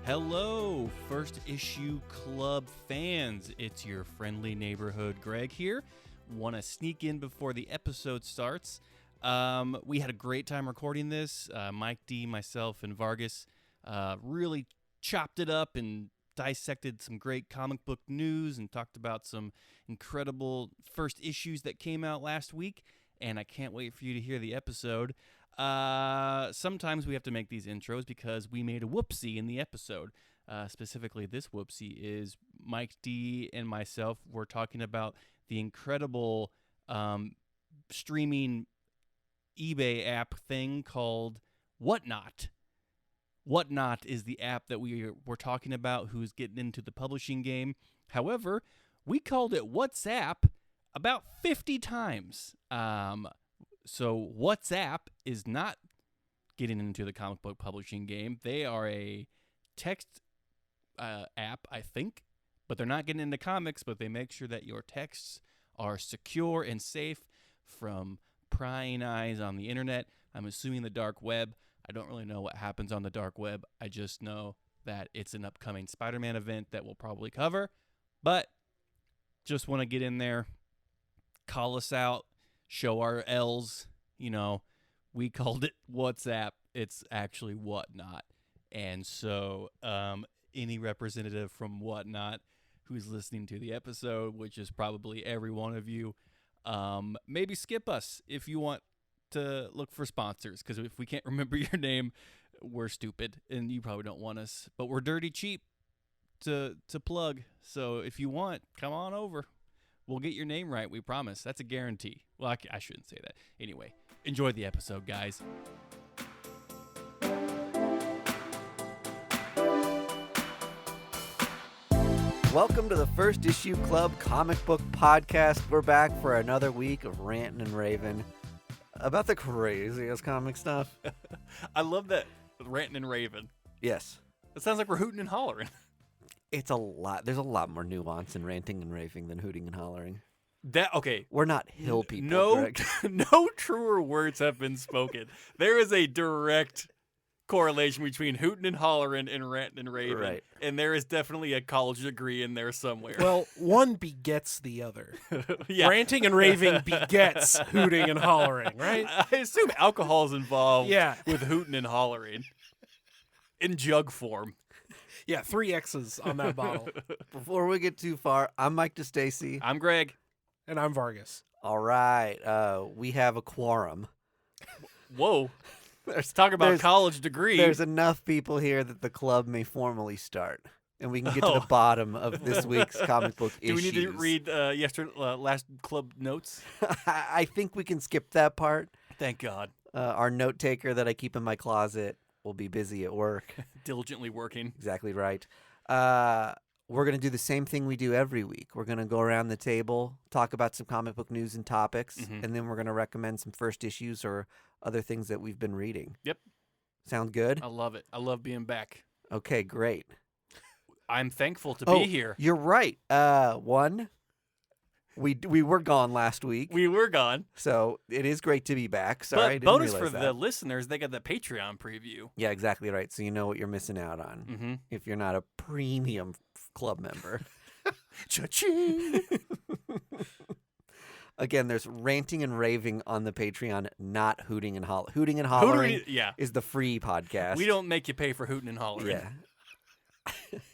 Hello, First Issue Club fans. It's your friendly neighborhood Greg here. Want to sneak in before the episode starts. We had a great time recording this. Mike D, myself, and Voyagis really chopped it up and dissected some great comic book news and talked about some incredible first issues that came out last week. And I can't wait for you to hear the episode. Sometimes we have to make these intros because we made a whoopsie in the episode. Specifically, this whoopsie is Mike D and myself were talking about the incredible streaming eBay app thing called Whatnot. Whatnot is the app that we were talking about who's getting into the publishing game. However, we called it WhatsApp about 50 times. So WhatsApp is not getting into the comic book publishing game. They are a text app, I think, but they're not getting into comics, but they make sure that your texts are secure and safe from prying eyes on the internet. I'm assuming the dark web. I don't really know what happens on the dark web. I just know that it's an upcoming Spider-Man event that we'll probably cover, but just want to get in there, call us out, show our L's. You know, we called it WhatsApp. It's actually Whatnot. And so any representative from Whatnot who's listening to the episode, which is probably every one of you, maybe skip us if you want to look for sponsors. Because if we can't remember your name, we're stupid. And you probably don't want us. But we're dirty cheap to plug. So if you want, come on over. We'll get your name right, we promise. That's a guarantee. Well, I shouldn't say that. Anyway, enjoy the episode, guys. Welcome to the First Issue Club Comic Book Podcast. We're back for another week of ranting and raving about the craziest comic stuff. I love that, ranting and raving. Yes. It sounds like we're hooting and hollering. It's a lot. There's a lot more nuance in ranting and raving than hooting and hollering. Okay. We're not hill people. No, no truer words have been spoken. There is a direct correlation between hooting and hollering and ranting and raving. Right. And there is definitely a college degree in there somewhere. Well, one begets the other. Yeah. Ranting and raving begets hooting and hollering, right? I assume alcohol is involved with hooting and hollering in jug form. Yeah, 3 X's on that bottle. Before we get too far, I'm Mike DeStacy. I'm Greg. And I'm Voyagis. All right. We have a quorum. Whoa. Let's talk about college degree. There's enough people here that the club may formally start. And we can get to the bottom of this week's comic book issues. Do we need to read last club notes? I think we can skip that part. Thank God. Our note taker that I keep in my closet will be busy at work. Diligently working. Exactly right. We're going to do the same thing we do every week. We're going to go around the table, talk about some comic book news and topics, and then we're going to recommend some first issues or other things that we've been reading. Yep. Sound good? I love it. I love being back. Okay, great. I'm thankful to be here. You're right. We were gone last week. We were gone. So it is great to be back. Sorry, but bonus for the listeners, they got the Patreon preview. Yeah, exactly right. So you know what you're missing out on if you're not a premium club member. Cha-ching! Again, there's ranting and raving on the Patreon, not hooting and hollering. Hooting and hollering is the free podcast. We don't make you pay for hooting and hollering. Yeah.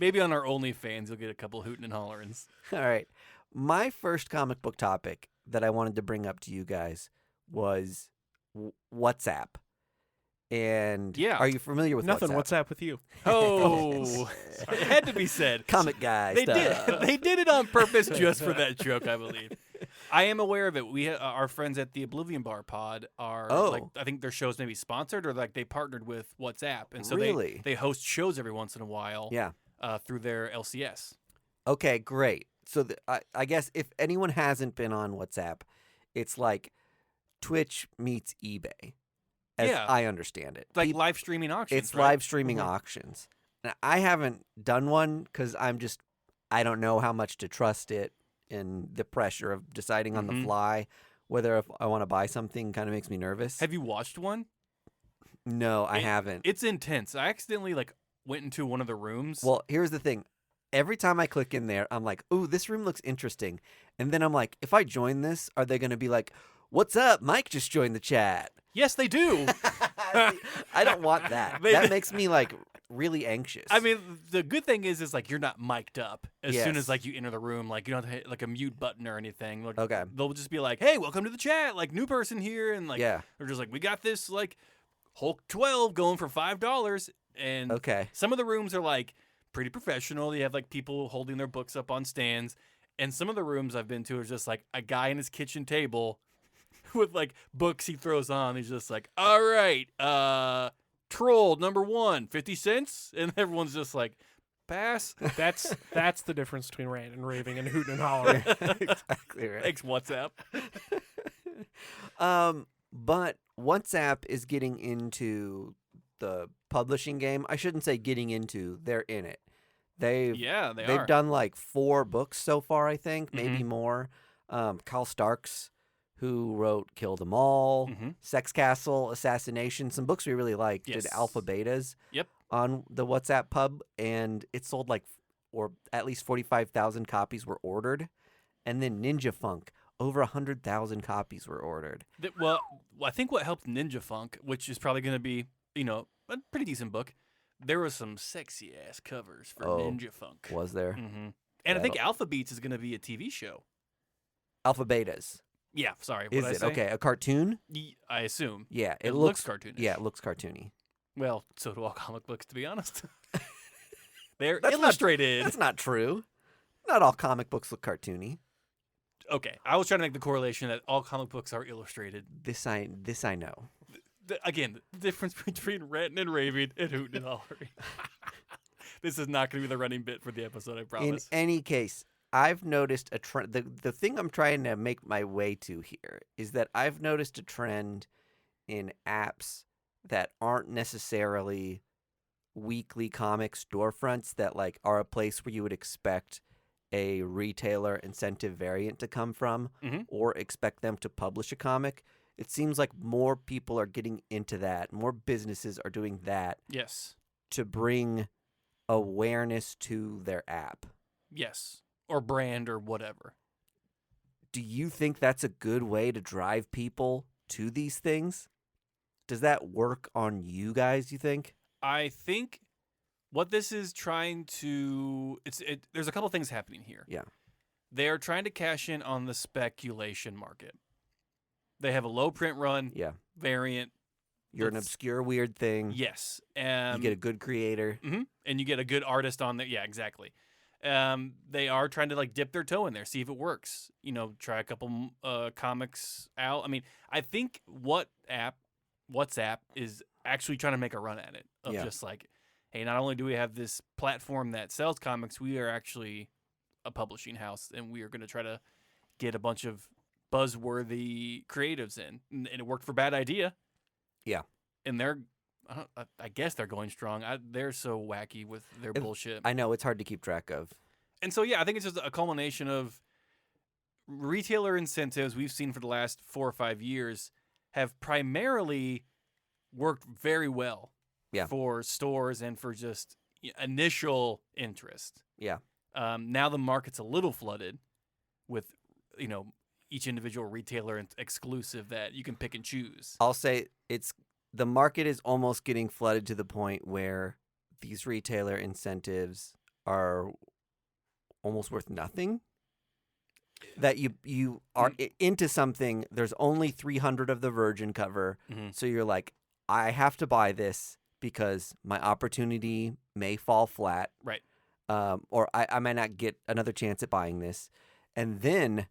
Maybe on our OnlyFans, you'll get a couple hooting and hollerings. All right. My first comic book topic that I wanted to bring up to you guys was WhatsApp. And are you familiar with Nothing. WhatsApp? What's up with you? Oh, it had to be said. Comic guy stuff. They did it on purpose just for that joke, I believe. I am aware of it. We our friends at the Oblivion Bar Pod are like, I think their shows maybe sponsored or like they partnered with WhatsApp, and so they host shows every once in a while. Yeah. Through their LCS. Okay, great. So I guess if anyone hasn't been on WhatsApp, it's like Twitch meets eBay, as I understand it. Like live streaming auctions. It's live streaming auctions. Now, I haven't done one because I don't know how much to trust it, and the pressure of deciding on the fly whether if I want to buy something kind of makes me nervous. Have you watched one? No, I haven't. It's intense. I accidentally went into one of the rooms. Well, here's the thing. Every time I click in there, I'm like, ooh, this room looks interesting. And then I'm like, if I join this, are they going to be like, what's up? Mike just joined the chat. Yes, they do. I don't want that. That makes me like really anxious. I mean, the good thing is like you're not mic'd up as soon Yes. as like you enter the room. Like you don't have to hit like a mute button or anything. Like, Okay. They'll just be like, "Hey, welcome to the chat. Like new person here," and like Yeah. they're just like, "We got this like Hulk 12 going for $5." And Okay. some of the rooms are like pretty professional. They have like people holding their books up on stands, and some of the rooms I've been to are just like a guy in his kitchen table with like books he throws on. He's just like, "All right, Troll number 1, 50 cents," and everyone's just like, "Pass." That's the difference between ranting and raving and hooting and hollering. Exactly right. Thanks, WhatsApp. But WhatsApp is getting into the publishing game. I shouldn't say getting into. They're in it. They've They've done like 4 books so far, I think, maybe more. Kyle Starks, who wrote Kill Them All, Sex Castle, Assassination, some books we really liked, did Yes. alpha betas Yep. on the WhatsApp pub, and it sold like, or at least 45,000 copies were ordered. And then Ninja Funk, over 100,000 copies were ordered. Well, I think what helped Ninja Funk, which is probably going to be, a pretty decent book, there was some sexy ass covers for Ninja Funk. Was there? And I think Alpha Beats is going to be a TV show. Alpha betas. Yeah, sorry. Is What'd I it? say? Okay, a cartoon? I assume. Yeah, It looks cartoonish. Yeah, it looks cartoony. Well, so do all comic books, to be honest. They're That's not- illustrated. That's not true. Not all comic books look cartoony. Okay, I was trying to make the correlation that all comic books are illustrated. This I know. Again, the difference between ranting and raving and hooting and hollering. This is not going to be the running bit for the episode, I In promise. any case, I've noticed a trend. The thing I'm trying to make my way to here is that I've noticed a trend in apps that aren't necessarily weekly comic storefronts that like are a place where you would expect a retailer incentive variant to come from or expect them to publish a comic. It seems like more people are getting into that. More businesses are doing that Yes. to bring awareness to their app. Yes. Or brand or whatever. Do you think that's a good way to drive people to these things? Does that work on you guys, you think? I think what this is trying to there's a couple things happening here. Yeah. They are trying to cash in on the speculation market. They have a low print run Yeah. variant. You're an It's- obscure, weird thing. Yes. You get a good creator. And you get a good artist on there. Yeah, exactly. They are trying to like dip their toe in there, see if it works. Try a couple comics out. I mean, I think WhatsApp is actually trying to make a run at it of Yeah. just like, hey, not only do we have this platform that sells comics, we are actually a publishing house, and we are going to try to get a bunch of buzzworthy creatives in. And it worked for Bad Idea. Yeah. And I guess they're going strong. They're so wacky with their bullshit. I know, it's hard to keep track of. And so, yeah, I think it's just a culmination of retailer incentives we've seen for the last 4 or 5 years have primarily worked very well for stores and for just initial interest. Yeah. Now the market's a little flooded with, each individual retailer exclusive that you can pick and choose. I'll say the market is almost getting flooded to the point where these retailer incentives are almost worth nothing. That you are into something, there's only 300 of the Virgin cover, so you're like, I have to buy this because my opportunity may fall flat. Right. Or I might not get another chance at buying this. And then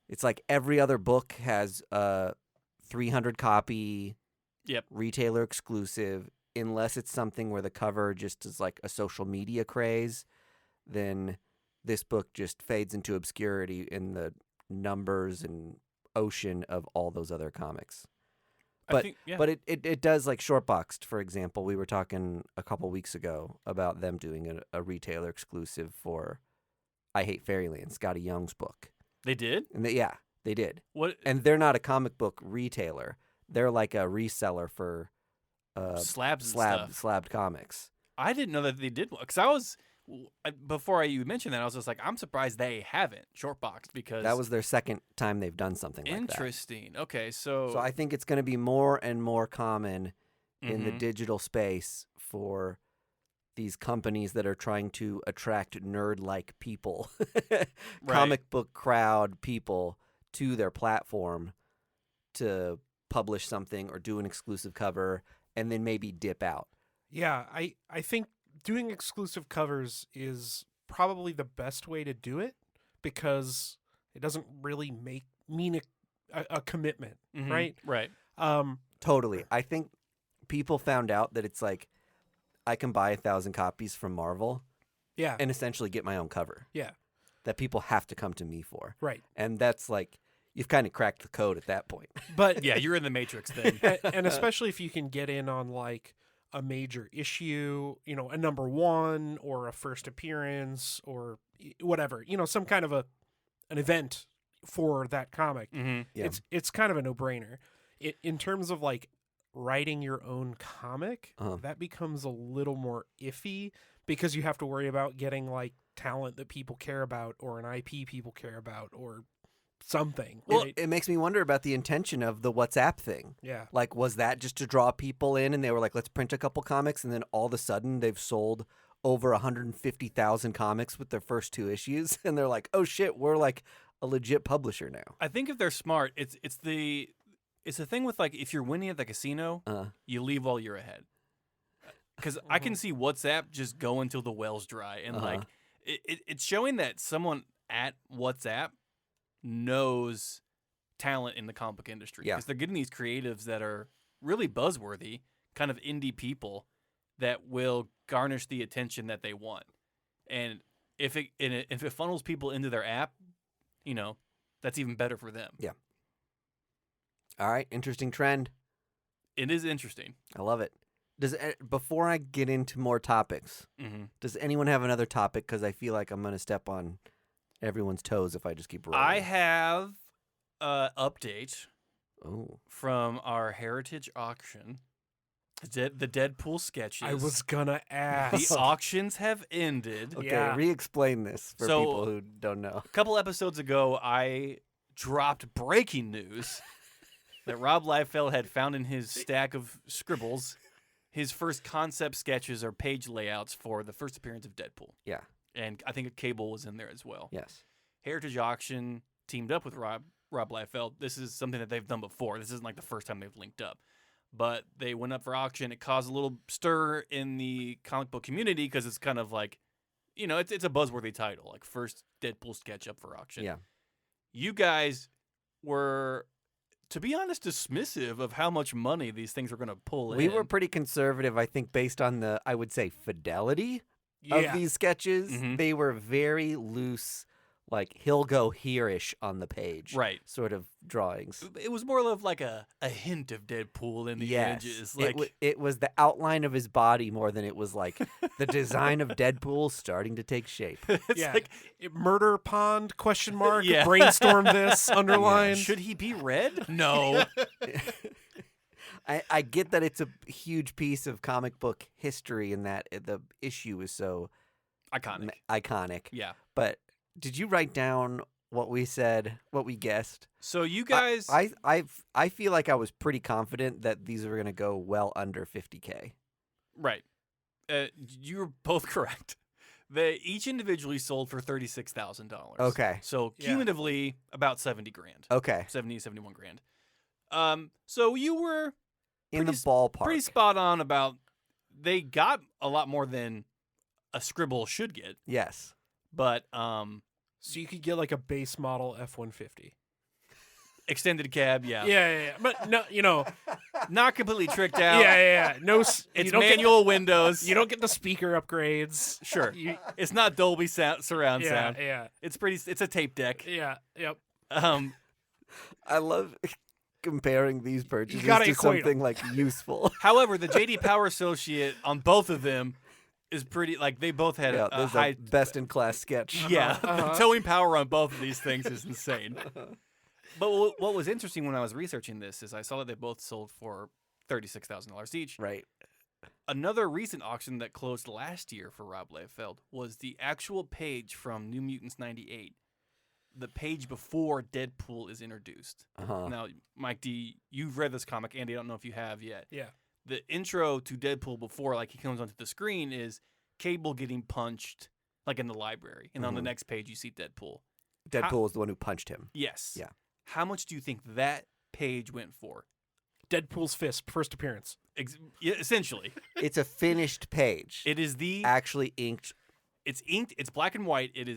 it's like every other book has a 300 copy retailer exclusive, unless it's something where the cover just is like a social media craze, then this book just fades into obscurity in the numbers and ocean of all those other comics. But it does, like Shortboxed, for example. We were talking a couple weeks ago about them doing a retailer exclusive for I Hate Fairyland, Scotty Young's book. They did? And they did. What? And they're not a comic book retailer. They're like a reseller for slabs and stuff. slabbed comics. I didn't know that they did one because before you mentioned that, I was just like, I'm surprised they haven't shortboxed because That was their second time they've done something like that. interesting. Okay, so So I think it's going to be more and more common in the Mhm. digital space for these companies that are trying to attract nerd-like people, comic book crowd people to their platform to publish something or do an exclusive cover and then maybe dip out. Yeah, I think doing exclusive covers is probably the best way to do it because it doesn't really mean a commitment, Mhm. right? Right. Totally. I think people found out that it's like I can buy 1,000 copies from Marvel Yeah, and essentially get my own cover yeah, that people have to come to me for. right. And that's like, you've kind of cracked the code at that point. But Yeah, you're in the Matrix then. and especially if you can get in on like a major issue, a #1 or a first appearance or whatever, some kind of an event for that comic. Mm-hmm. Yeah. It's kind of a no-brainer. In terms of like writing your own comic, that becomes a little more iffy because you have to worry about getting like talent that people care about or an IP people care about or something. Well, right? it makes me wonder about the intention of the WhatsApp thing. Yeah. Like, was that just to draw people in and they were like, let's print a couple comics, and then all of a sudden they've sold over 150,000 comics with their first 2 issues, and they're like, oh shit, we're like a legit publisher now. I think if they're smart, it's the thing with like if you're winning at the casino, you leave while you're ahead. Because I can see WhatsApp just go until the well's dry, and like it's showing that someone at WhatsApp knows talent in the comic book industry because they're getting these creatives that are really buzzworthy, kind of indie people that will garnish the attention that they want. And if it funnels people into their app, that's even better for them. Yeah. All right, interesting trend. It is interesting. I love it. Before I get into more topics, does anyone have another topic? Because I feel like I'm going to step on everyone's toes if I just keep rolling. I have an update Oh. from our Heritage auction. The Deadpool sketches. I was gonna ask. The auctions have ended. Okay, Yeah. re-explain this for So- people who don't know. A couple episodes ago, I dropped breaking news that Rob Liefeld had found in his stack of scribbles his first concept sketches or page layouts for the first appearance of Deadpool. Yeah. And I think a Cable was in there as well. Yes. Heritage Auction teamed up with Rob Liefeld. This is something that they've done before. This isn't like the first time they've linked up. But they went up for auction. It caused a little stir in the comic book community because it's kind of like, it's a buzzworthy title, like first Deadpool sketch up for auction. Yeah. You guys were, to be honest, dismissive of how much money these things were going to pull in. We were pretty conservative, I think, based on the, I would say, fidelity of these sketches. Mhm. They were very loose, like he'll go here-ish on the page. Right. Sort of drawings. It was more of like a hint of Deadpool in the Yes. images. Like, It was the outline of his body more than it was like the design of Deadpool starting to take shape. it's like, Murder pond ? Yeah. Brainstorm this underline. should he be red? No. I get that it's a huge piece of comic book history and that the issue is so Iconic. Yeah. But did you write down what we said, what we guessed? So you guys, I feel like I was pretty confident that these were going to go well under 50K. right. You were both correct. They each individually sold for $36,000. Okay. So Yeah. cumulatively about 70 grand. Okay. 71 grand. So you were In the pretty ballpark. pretty spot on about they got a lot more than a scribble should get, Yes. but So you could get like a base model F-150. extended cab, yeah. Yeah. But no, Not completely tricked out. yeah. No, It's you don't manual windows. you don't get the speaker upgrades. Sure. You- It's not Dolby surround yeah, sound. yeah, It's a tape deck. yeah. Yep. I love comparing these purchases gotta to equate 'em. something like useful. However, the JD Power associate on both of them is pretty, like, they both had Yeah, a there's high. a best in class sketch. Yeah, Uh-huh. the towing power on both of these things is insane. But what was interesting when I was researching this is I saw that they both sold for $36,000 each. Right. another recent auction that closed last year for Rob Liefeld was the actual page from New Mutants 98. The page before Deadpool is introduced. Now, Mike D, you've read this comic. Andy, I don't know if you have yet. Yeah. The intro to Deadpool before, like, he comes onto the screen is Cable getting punched, like, in the library. And on the next page, you see Deadpool. Deadpool is the one who punched him. Yes. Yeah. How much do you think that page went for? Deadpool's fist, first appearance. Yeah, essentially. It's a finished page. It is the... Actually inked. It's inked. It's black and white. It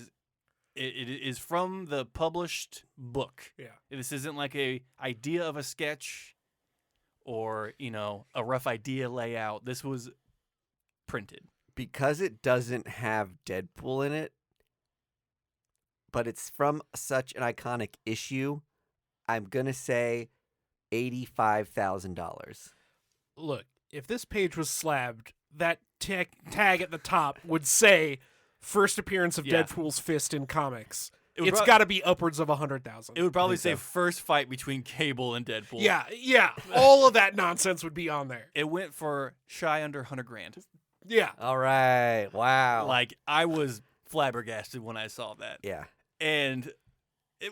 is from the published book. Yeah. This isn't like a idea of a sketch or, a rough idea layout. This was printed. Because it doesn't have Deadpool in it, but it's from such an iconic issue, I'm going to say $85,000. Look, if this page was slabbed, that tag at the top would say first appearance of Deadpool's fist in comics. It's got to be upwards of 100,000. It would probably say first fight between Cable and Deadpool. Yeah. All of that nonsense would be on there. It went for shy under $100,000. Yeah. All right. Wow. Like, I was flabbergasted when I saw that. Yeah. And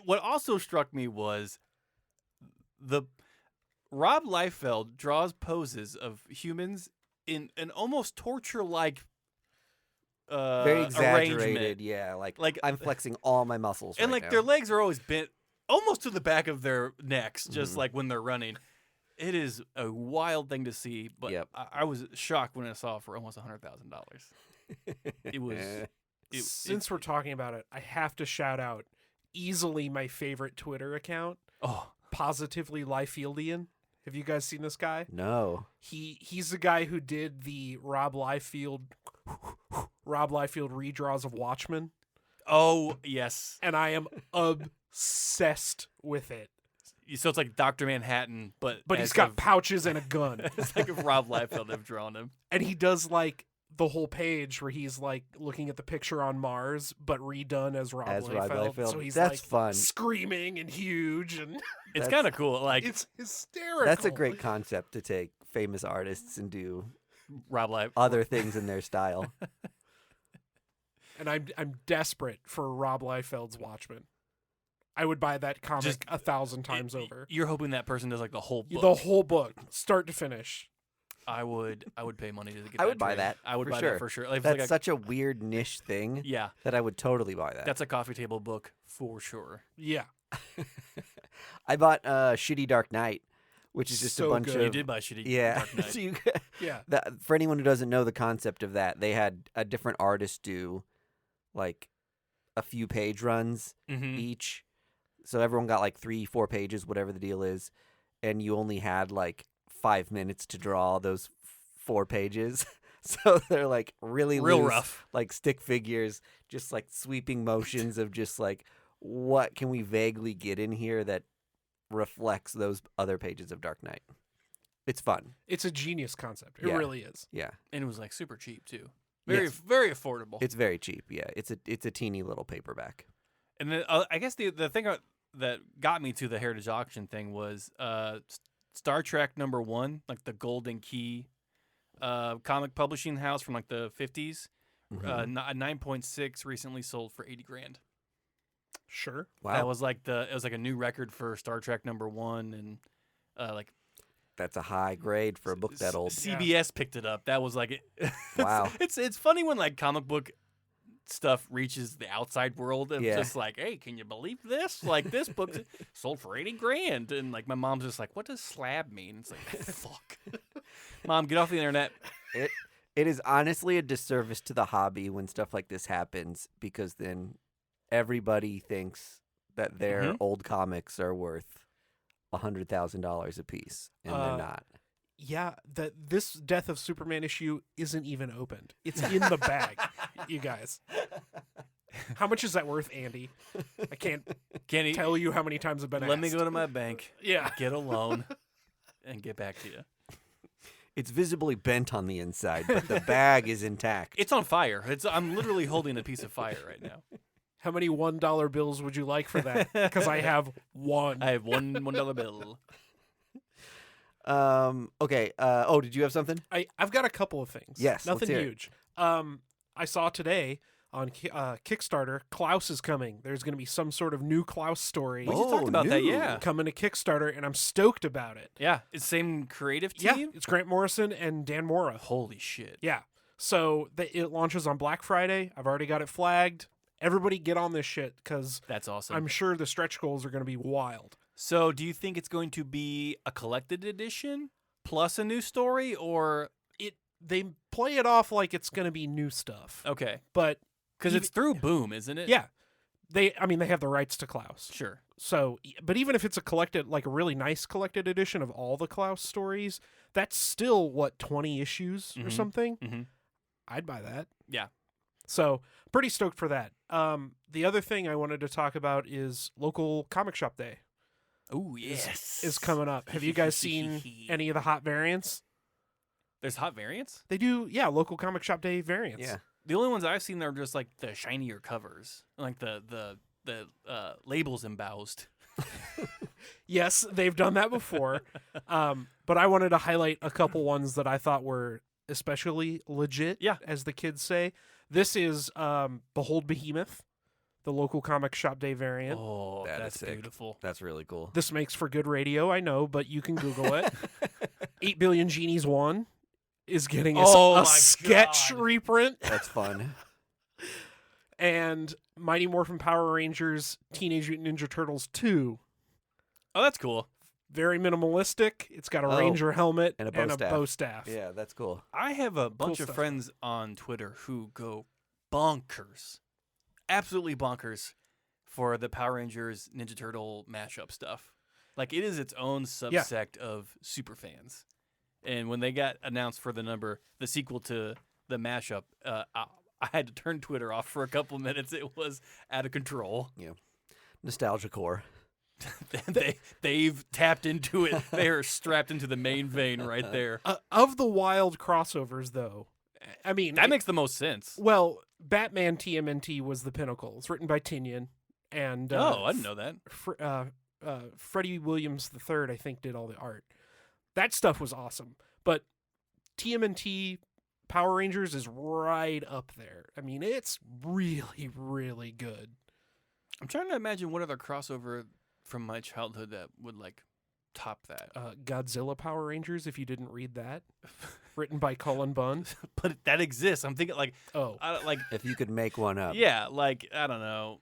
what also struck me was Rob Liefeld draws poses of humans in an almost torture-like very exaggerated, arrangement. yeah. Like I'm flexing all my muscles and right like now. their legs are always bent almost to the back of their necks, just like when they're running. It is a wild thing to see, but I was shocked when I saw it for almost $100,000. It was. Since we're talking about it, I have to shout out easily my favorite Twitter account. Positively Liefeldian. Have you guys seen this guy? No. He's the guy who did the Rob Liefeld redraws of Watchmen. Oh, yes. And I am obsessed with it. So it's like Dr. Manhattan, but he's got pouches and a gun. It's like if Rob Liefeld have drawn him. And he does like the whole page where he's like looking at the picture on Mars, but redone as Rob Liefeld. So he's That's fun. Screaming and huge, and it's kind of cool. Like it's hysterical. That's a great concept to take famous artists and do Rob Liefeld other things in their style. And I'm desperate for Rob Liefeld's Watchmen. I would buy that comic Just 1,000 times over. You're hoping that person does like the whole book. The whole book, start to finish. I would pay money to get. I would buy that. I would buy sure. that for sure. Like, That's such a weird niche thing. Yeah, that I would totally buy that. That's a coffee table book for sure. Yeah. I bought Shitty Dark Knight, which is just so a bunch good. of You did buy Shitty Dark Knight. So for anyone who doesn't know the concept of that, they had a different artist do like a few page runs each. So everyone got like 3-4 pages, whatever the deal is, and you only had like 5 minutes to draw those 4 pages. So they're like really real loose, rough, like stick figures, just like sweeping motions of just like what can we vaguely get in here that reflects those other pages of Dark Knight. It's fun. It's a genius concept. It really is. Yeah, and it was like super cheap too. Very affordable. It's very cheap. Yeah, it's a teeny little paperback. And then I guess the thing that got me to the Heritage Auction thing was Star Trek #1, like the Golden Key comic publishing house from like the 50s. 9.6 recently sold for $80,000. Sure. Wow. That was like it was like a new record for Star Trek #1, and like that's a high grade for a book that old. CBS picked it up. That was like it. Wow. It's funny when like comic book stuff reaches the outside world and just like, hey, can you believe this? Like this book sold for $80,000, and like my mom's just like, what does slab mean? It's like, fuck, Mom, get off the internet. It is honestly a disservice to the hobby when stuff like this happens, because then everybody thinks that their old comics are worth $100,000 a piece, and they're not. Yeah, this Death of Superman issue isn't even opened. It's in the bag, you guys. How much is that worth, Andy? I can't tell you how many times I've been Let asked. me go to my bank, get a loan, and get back to you. It's visibly bent on the inside, but the bag is intact. It's on fire. I'm literally holding a piece of fire right now. How many $1 bills would you like for that? Because I have one. I have one $1 bill. Okay. Did you have something? I've got a couple of things. Yes, nothing let's hear it. huge. I saw today on Kickstarter, Klaus is coming. There's going to be some sort of new Klaus story We just talked about that, new. yeah. coming to Kickstarter, and I'm stoked about it. Yeah, it's same creative Yeah, team? it's Grant Morrison and Dan Mora. Holy shit. Yeah. So it launches on Black Friday. I've already got it flagged. Everybody get on this shit because That's awesome. I'm sure the stretch goals are going to be wild. So do you think it's going to be a collected edition plus a new story, or... They play it off like it's going to be new stuff. Okay. But Because it's through Boom, isn't it? yeah, they have the rights to Klaus. Sure. So, but even if it's a collected, like a really nice collected edition of all the Klaus stories, that's still 20 issues or something. Mm-hmm. I'd buy that. Yeah. So pretty stoked for that. The other thing I wanted to talk about is local comic shop day. Oh, yes. Is coming up. Have you guys seen any of the hot variants? There's hot variants? They do, yeah, local comic shop day variants. Yeah. The only ones I've seen are just like the shinier covers, like the labels embossed. Yes, they've done that before. But I wanted to highlight a couple ones that I thought were especially legit, Yeah. as the kids say. This is Behold Behemoth, the local comic shop day variant. Oh, That is that's sick. beautiful. That's really cool. This makes for good radio, I know, but you can Google it. 8 Billion Genies 1 is getting Oh a my sketch God. reprint. That's fun. And Mighty Morphin Power Rangers Teenage Mutant Ninja Turtles 2. Oh, that's cool. Very minimalistic. It's got a Oh, ranger helmet and a and bow a staff. bow staff. Yeah, that's cool. I have a bunch of stuff. friends on Twitter who go bonkers, absolutely bonkers, for the Power Rangers Ninja Turtle mashup stuff. Like, it is its own subsect of super fans. And when they got announced for the sequel to the mashup, I had to turn Twitter off for a couple minutes. It was out of control. Nostalgia core. They've tapped into it. They are strapped into the main vein right there. Of the wild crossovers, though, I mean, That makes the most sense. well, Batman TMNT was the pinnacle. It's written by Tinian, and Oh, I didn't know that. Freddie Williams III, I think, did all the art. That stuff was awesome. But TMNT Power Rangers is right up there. I mean, it's really, really good. I'm trying to imagine what other crossover from my childhood that would like top that. Godzilla Power Rangers, if you didn't read that, written by Cullen Bunn. But that exists. I'm thinking like, Oh, If you could make one up. yeah, like I don't know.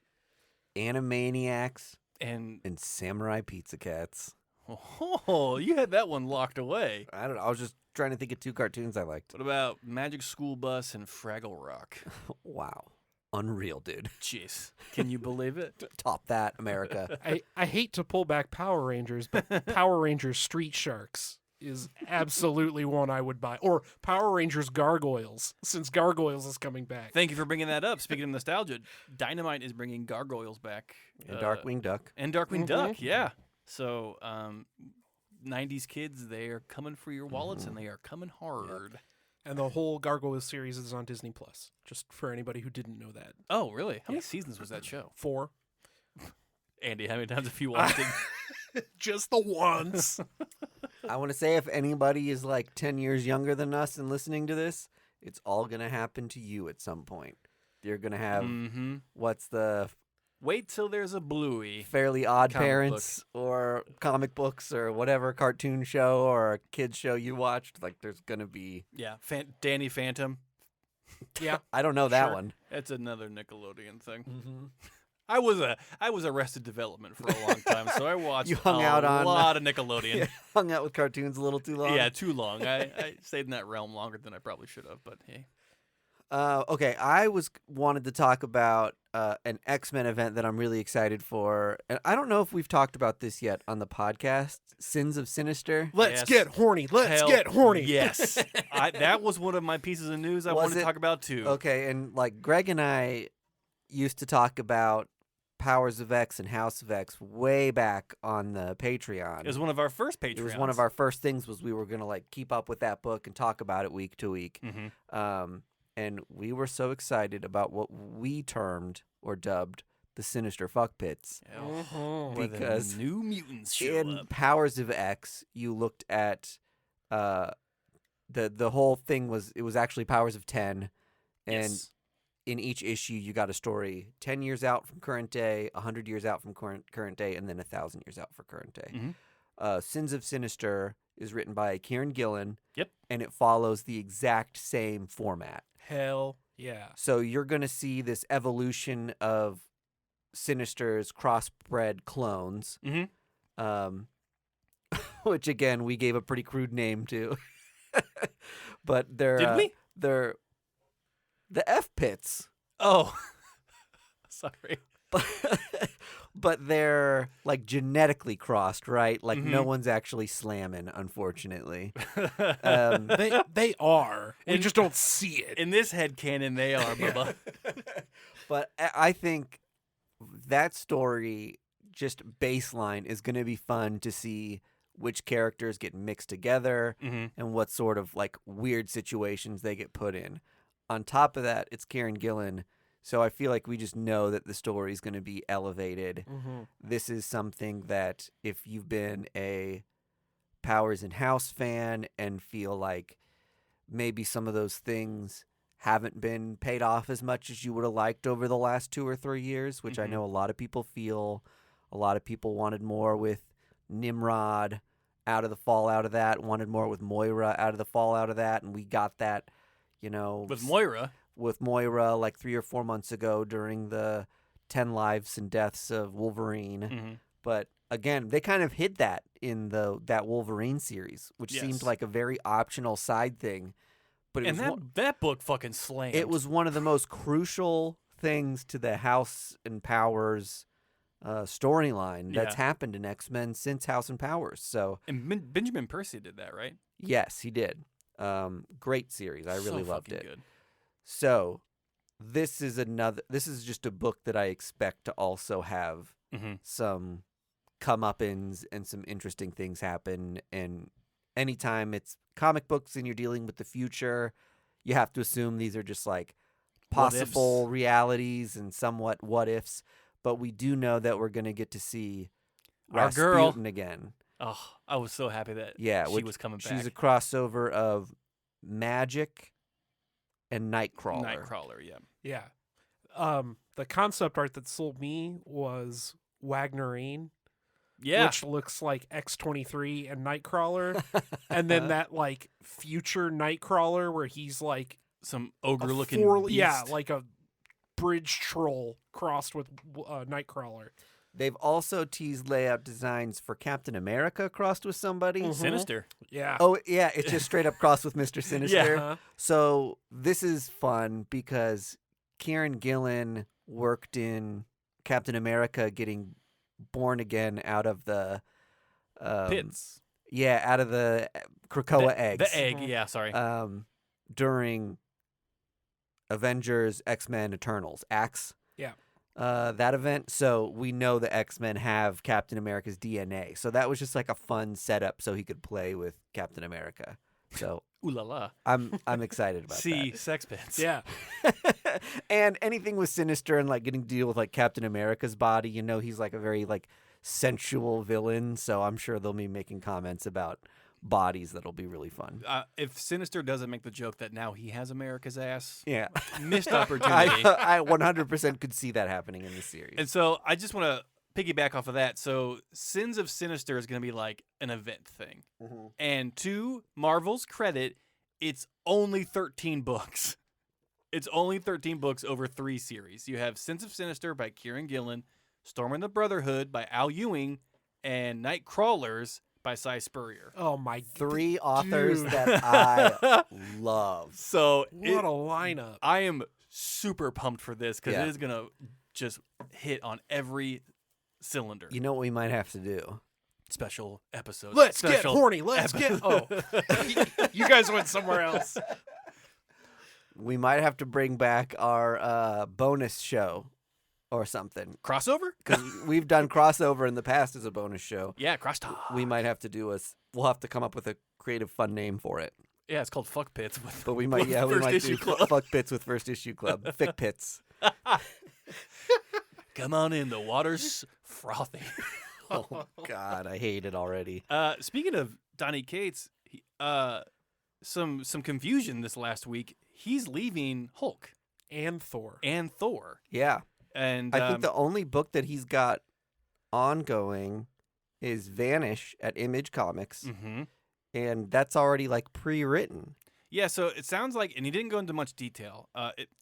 Animaniacs And and Samurai Pizza Cats. oh, you had that one locked away. I don't know. I was just trying to think of two cartoons I liked. What about Magic School Bus and Fraggle Rock? Wow. Unreal, dude. Jeez, can you believe it? Top that, America. I hate to pull back Power Rangers, but Power Rangers Street Sharks is absolutely one I would buy. Or Power Rangers Gargoyles, since Gargoyles is coming back. Thank you for bringing that up. Speaking of nostalgia, Dynamite is bringing Gargoyles back. And Darkwing Duck. And Darkwing Mhm. Duck, yeah. So, 90s kids, they are coming for your wallets and they are coming hard. And the whole Gargoyles series is on Disney Plus, just for anybody who didn't know that. Oh, really? How many seasons was that show? 4. Andy, how many times have you watched it? Just the once. I want to say if anybody is like 10 years younger than us and listening to this, it's all going to happen to you at some point. You're going to have, Mm-hmm. what's the Wait till there's a Bluey. Fairly Odd Comic Parents or comic books or whatever cartoon show or kids show you watched. Like there's going to be, Yeah, Danny Phantom. Yeah. I don't know that Sure. one. That's another Nickelodeon thing. Mm-hmm. I was Arrested Development for a long time, so I watched You hung out a on- lot of Nickelodeon. Yeah, hung out with cartoons a little too long. Yeah, too long. I stayed in that realm longer than I probably should have, but hey. Okay, I wanted to talk about an X-Men event that I'm really excited for. And I don't know if we've talked about this yet on the podcast, Sins of Sinister. Let's Yes. get horny. Let's Hell get horny. Yes. That was one of my pieces of news I Was wanted to it? talk about too. Okay, and like Greg and I used to talk about Powers of X and House of X way back on the Patreon. It was one of our first Patreons. It was one of our first things was we were going to like keep up with that book and talk about it week to week. Mm-hmm. And we were so excited about what we termed or dubbed the Sinister Fuck Pits. Where the Because new mutants show in up. Powers of X, you looked at the whole thing was actually Powers of 10, and Yes. in each issue you got a story 10 years out from current day, 100 years out from current day, and then 1,000 years out for current day. Mhm. Sins of Sinister is written by Kieran Gillen. Yep. And it follows the exact same format. Hell yeah. So you're going to see this evolution of Sinister's crossbred clones, which again we gave a pretty crude name to. But they're Did we? They're the F Pits. Oh, sorry. But they're like genetically crossed, right? Like no one's actually slamming, unfortunately. They are. We In- just don't see it. In this headcanon, they are, Bubba. But I think that story, just baseline, is going to be fun to see which characters get mixed together and what sort of like weird situations they get put in. On top of that, it's Kieran Gillen. So I feel like we just know that the story is going to be elevated. This is something that if you've been a Powers in House fan and feel like maybe some of those things haven't been paid off as much as you would have liked over the last 2 or 3 years, which I know a lot of people feel. A lot of people wanted more with Nimrod out of the fallout of that, wanted more with Moira out of the fallout of that, and we got that, With Moira. With Moira like 3 or 4 months ago during the 10 lives and deaths of Wolverine. But again, they kind of hid that in that Wolverine series, which seemed like a very optional side thing. But that book fucking slammed. it was one of the most crucial things to the House and Powers storyline that's happened in X-Men since House and Powers. So, and Benjamin Percy did that, right? yes, he did. Great series. I really So loved fucking it. Good. So, this is just a book that I expect to also have some comeuppance and some interesting things happen. And anytime it's comic books and you're dealing with the future, you have to assume these are just like possible realities and somewhat what ifs. But we do know that we're going to get to see Our girl Rasputin again. Oh, I was so happy that she was coming back. She's a crossover of Magic and Nightcrawler. Nightcrawler, yeah. Yeah. The concept art that sold me was Wagnerine, Yeah. which looks like X-23 and Nightcrawler, and then that like future Nightcrawler where he's like Some ogre-looking beast. yeah, like a bridge troll crossed with Nightcrawler. They've also teased layout designs for Captain America crossed with somebody. Sinister. Yeah. Oh, yeah, it's just straight up crossed with Mr. Sinister. Yeah. So this is fun because Kieran Gillen worked in Captain America getting born again out of the Pits. Yeah, out of the Krakoa eggs. The egg, yeah, sorry. During Avengers, X-Men, Eternals, Axe. Yeah. That event. So we know the X-Men have Captain America's DNA. So that was just like a fun setup so he could play with Captain America. So Ooh la la. I'm excited about See, Sex Pits. Yeah. that. And anything with Sinister and like getting to deal with like Captain America's body, he's like a very like sensual villain. So I'm sure they'll be making comments about bodies that'll be really fun. If Sinister doesn't make the joke that now he has America's ass, Yeah. missed opportunity. I 100% could see that happening in this series. And so I just want to piggyback off of that. So Sins of Sinister is going to be like an event thing. And to Marvel's credit, it's only 13 books. It's only 13 books over 3 series. You have Sins of Sinister by Kieran Gillen, Storm and the Brotherhood by Al Ewing, and Nightcrawlers by Cy Spurrier. Oh my 3 authors dude. that I love. So What a lineup. I am super pumped for this because Yeah. it is going to just hit on every cylinder. You know what we might have to do? Special episodes. Let's get Special horny. Let's get. Oh, you guys went somewhere else. We might have to bring back our bonus show or something. Crossover? Because we've done crossover in the past as a bonus show. Yeah, crosstalk. We might have to we'll have to come up with a creative, fun name for it. Yeah, it's called Fuck Pits. But we might, with First do Issue Club. Fuck Pits with First Issue Club. Fick Pits. Come on in, the water's frothy. Oh God, I hate it already. Speaking of Donny Cates, some confusion this last week. He's leaving Hulk And Thor. Yeah. And I think the only book that he's got ongoing is Vanish at Image Comics, and that's already like pre-written. Yeah, so it sounds like, and he didn't go into much detail.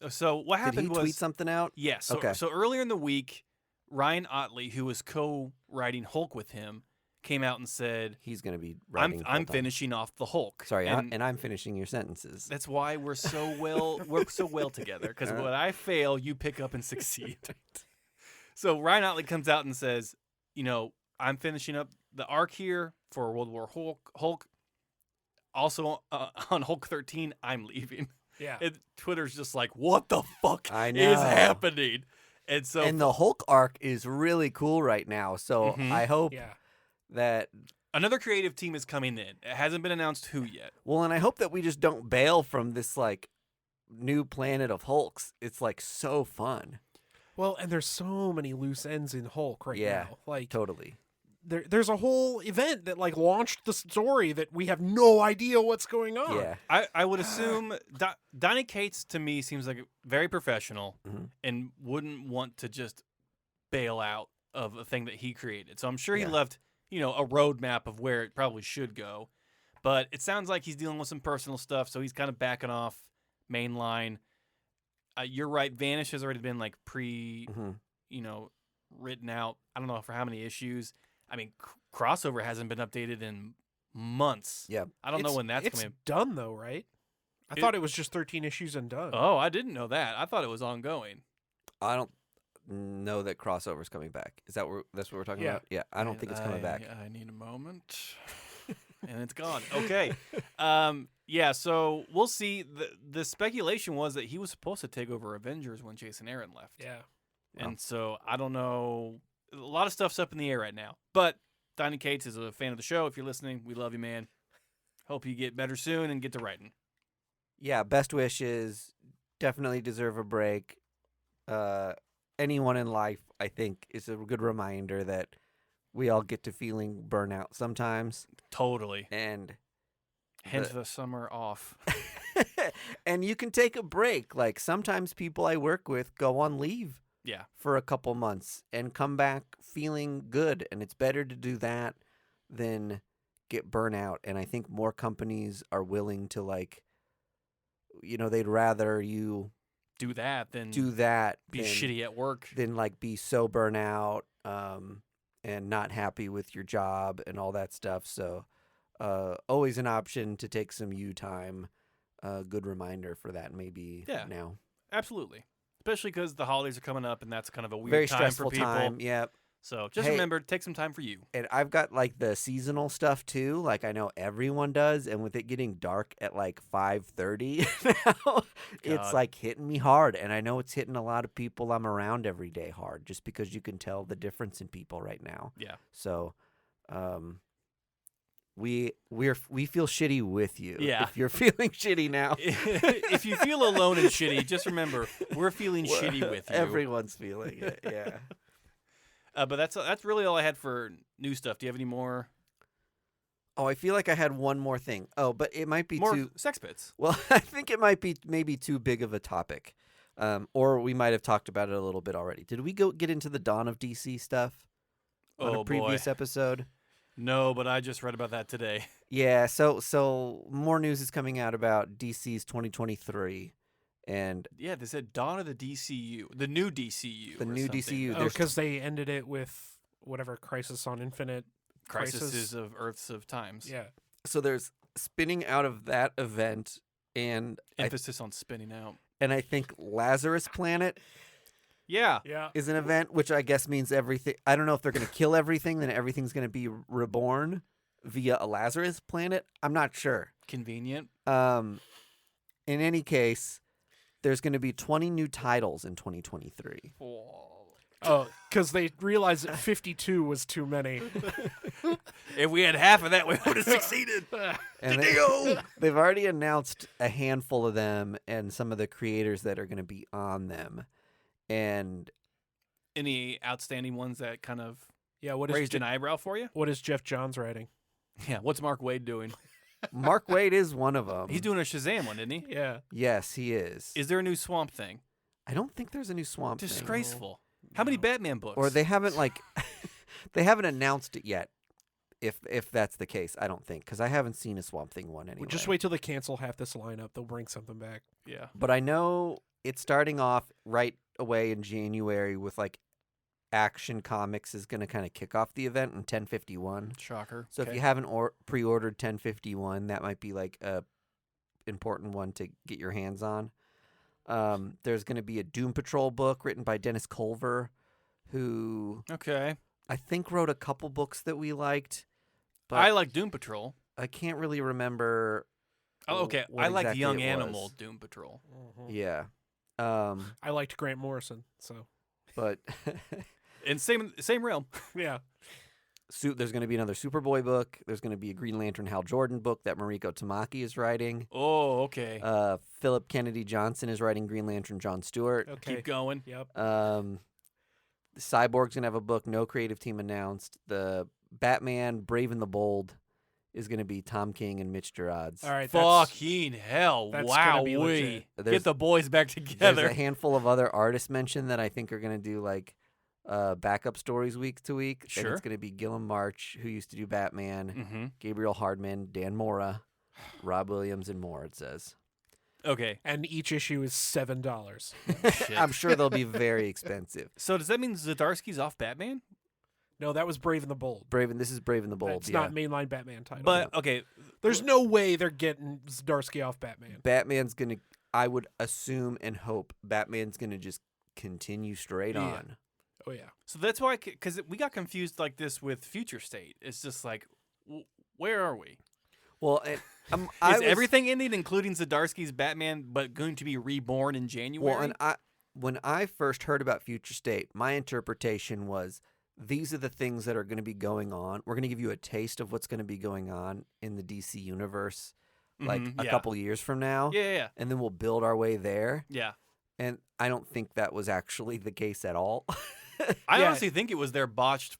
So what happened Did he tweet something out? Yes. Okay. So earlier in the week, Ryan Otley, who was co-writing Hulk with him, came out and said, He's going to be writing. I'm finishing off the Hulk. Sorry, and and I'm finishing your sentences. that's why we're so well together. Because when I fail, you pick up and succeed. So Ryan Otley comes out and says, I'm finishing up the arc here for World War Hulk. Also on Hulk 13, I'm leaving. Yeah. And Twitter's just like, what the fuck I is know. happening? And so And the Hulk arc is really cool right now. So I hope that. another creative team is coming in. It hasn't been announced who yet. Well, and I hope that we just don't bail from this like new planet of Hulks. It's like so fun. Well, and there's so many loose ends in Hulk right now. Like Totally. There's a whole event that like launched the story that we have no idea what's going on. Yeah. I would assume Donny Cates to me seems like very professional and wouldn't want to just bail out of a thing that he created. So I'm sure he left, a roadmap of where it probably should go. But it sounds like he's dealing with some personal stuff, so he's kind of backing off mainline. You're right. Vanish has already been like written out. I don't know for how many issues. I mean, Crossover hasn't been updated in months. Yeah. I don't know when that's coming. It's done though, right? I thought it was just 13 issues and done. Oh, I didn't know that. I thought it was ongoing. I don't know that Crossover's coming back. Is that that's what we're talking about? Yeah. I don't think it's coming back. I need a moment. And it's gone. Okay. So we'll see. The speculation was that he was supposed to take over Avengers when Jason Aaron left. Yeah. And so I don't know. A lot of stuff's up in the air right now. But Donny Cates is a fan of the show. If you're listening, we love you, man. Hope you get better soon and get to writing. Yeah, best wishes. Definitely deserve a break. Anyone in life, I think, is a good reminder that we all get to feeling burnout sometimes. Totally. And hence the summer off. and you can take a break. Like sometimes people I work with go on leave. Yeah. For a couple months and come back feeling good. And it's better to do that than get burnout. And I think more companies are willing to they'd rather you do that than be shitty at work. Than be so burnout and not happy with your job and all that stuff. So always an option to take some you time. Good reminder for that maybe now. Absolutely. Especially because the holidays are coming up, and that's kind of a weird Very time stressful for people. Time. Yep. So just remember, take some time for you. And I've got the seasonal stuff too. Like I know everyone does, and with it getting dark at 5:30 now, it's hitting me hard. And I know it's hitting a lot of people I'm around every day hard, just because you can tell the difference in people right now. Yeah. So, we feel shitty with you. Yeah. If you're feeling shitty now. If you feel alone and shitty, just remember we're feeling shitty with you. Everyone's feeling it. Yeah. But that's really all I had for new stuff. Do you have any more? Oh, I feel like I had one more thing. Oh, but it might be more sex bits. Well, I think it might be maybe too big of a topic, or we might have talked about it a little bit already. Did we get into the Dawn of DC stuff on a previous episode? No, but I just read about that today. Yeah, so more news is coming out about DC's 2023, and yeah, they said Dawn of the DCU, the new DCU, the new DCU. Oh, because they ended it with whatever Crisis on Infinite. Crises of Earths of Times. Yeah. So there's spinning out of that event, and emphasis on spinning out. And I think Lazarus Planet. Yeah. Is an event, which I guess means everything. I don't know if they're going to kill everything, then everything's going to be reborn via a Lazarus planet. I'm not sure. Convenient. In any case, there's going to be 20 new titles in 2023. Oh, because they realized that 52 was too many. If we had half of that, we would have succeeded. And they've already announced a handful of them and some of the creators that are going to be on them. And Any outstanding ones that kind of What raised an eyebrow for you? What is Jeff Johns writing? Yeah, what's Mark Waid doing? Mark Waid is one of them. He's doing a Shazam one, isn't he? Yeah. Yes, he is. Is there a new Swamp Thing? I don't think there's a new Swamp Thing. Disgraceful. How many Batman books? Or they haven't they haven't announced it yet. If that's the case, I don't think, because I haven't seen a Swamp Thing one anyway. Just wait till they cancel half this lineup. They'll bring something back. Yeah. But I know it's starting off right away in January with Action Comics is going to kind of kick off the event in 1051. Shocker. So if you haven't pre-ordered 1051, that might be a important one to get your hands on. There's going to be a Doom Patrol book written by Dennis Culver, who I think wrote a couple books that we liked. But I like Doom Patrol. I can't really remember. Oh, okay. what I like exactly Young it Animal was. Doom Patrol. Mm-hmm. Yeah. I liked Grant Morrison, so. But And same realm. Yeah. There's going to be another Superboy book. There's going to be a Green Lantern Hal Jordan book that Mariko Tamaki is writing. Oh, okay. Philip Kennedy Johnson is writing Green Lantern John Stewart. Okay. Keep going. Yep. Cyborg's going to have a book, no creative team announced. The Batman Brave and the Bold is going to be Tom King and Mitch Gerads. All right. Fucking hell. that's Wow. gonna be legit. Get the boys back There's together. a handful of other artists mentioned that I think are going to do backup stories week to week. Sure. And it's going to be Gilliam March, who used to do Batman, Mm-hmm. Gabriel Hardman, Dan Mora, Rob Williams, and more, it says. Okay. And each issue is $7. Shit. I'm sure they'll be very expensive. So does that mean Zdarsky's off Batman? No, that was Brave and the Bold. This is Brave and the Bold. It's not mainline Batman title. But, okay. There's no way they're getting Zdarsky off Batman. Batman's going to, I would assume and hope, Batman's going to just continue straight Yeah. on. Oh, yeah. So that's why, because we got confused like this with Future State. It's just where are we? Well, Is everything ending, including Zdarsky's Batman, but going to be reborn in January? Well, and when I first heard about Future State, my interpretation was these are the things that are going to be going on. We're going to give you a taste of what's going to be going on in the DC universe, a couple years from now. Yeah. And then we'll build our way there. Yeah. And I don't think that was actually the case at all. I honestly think it was their botched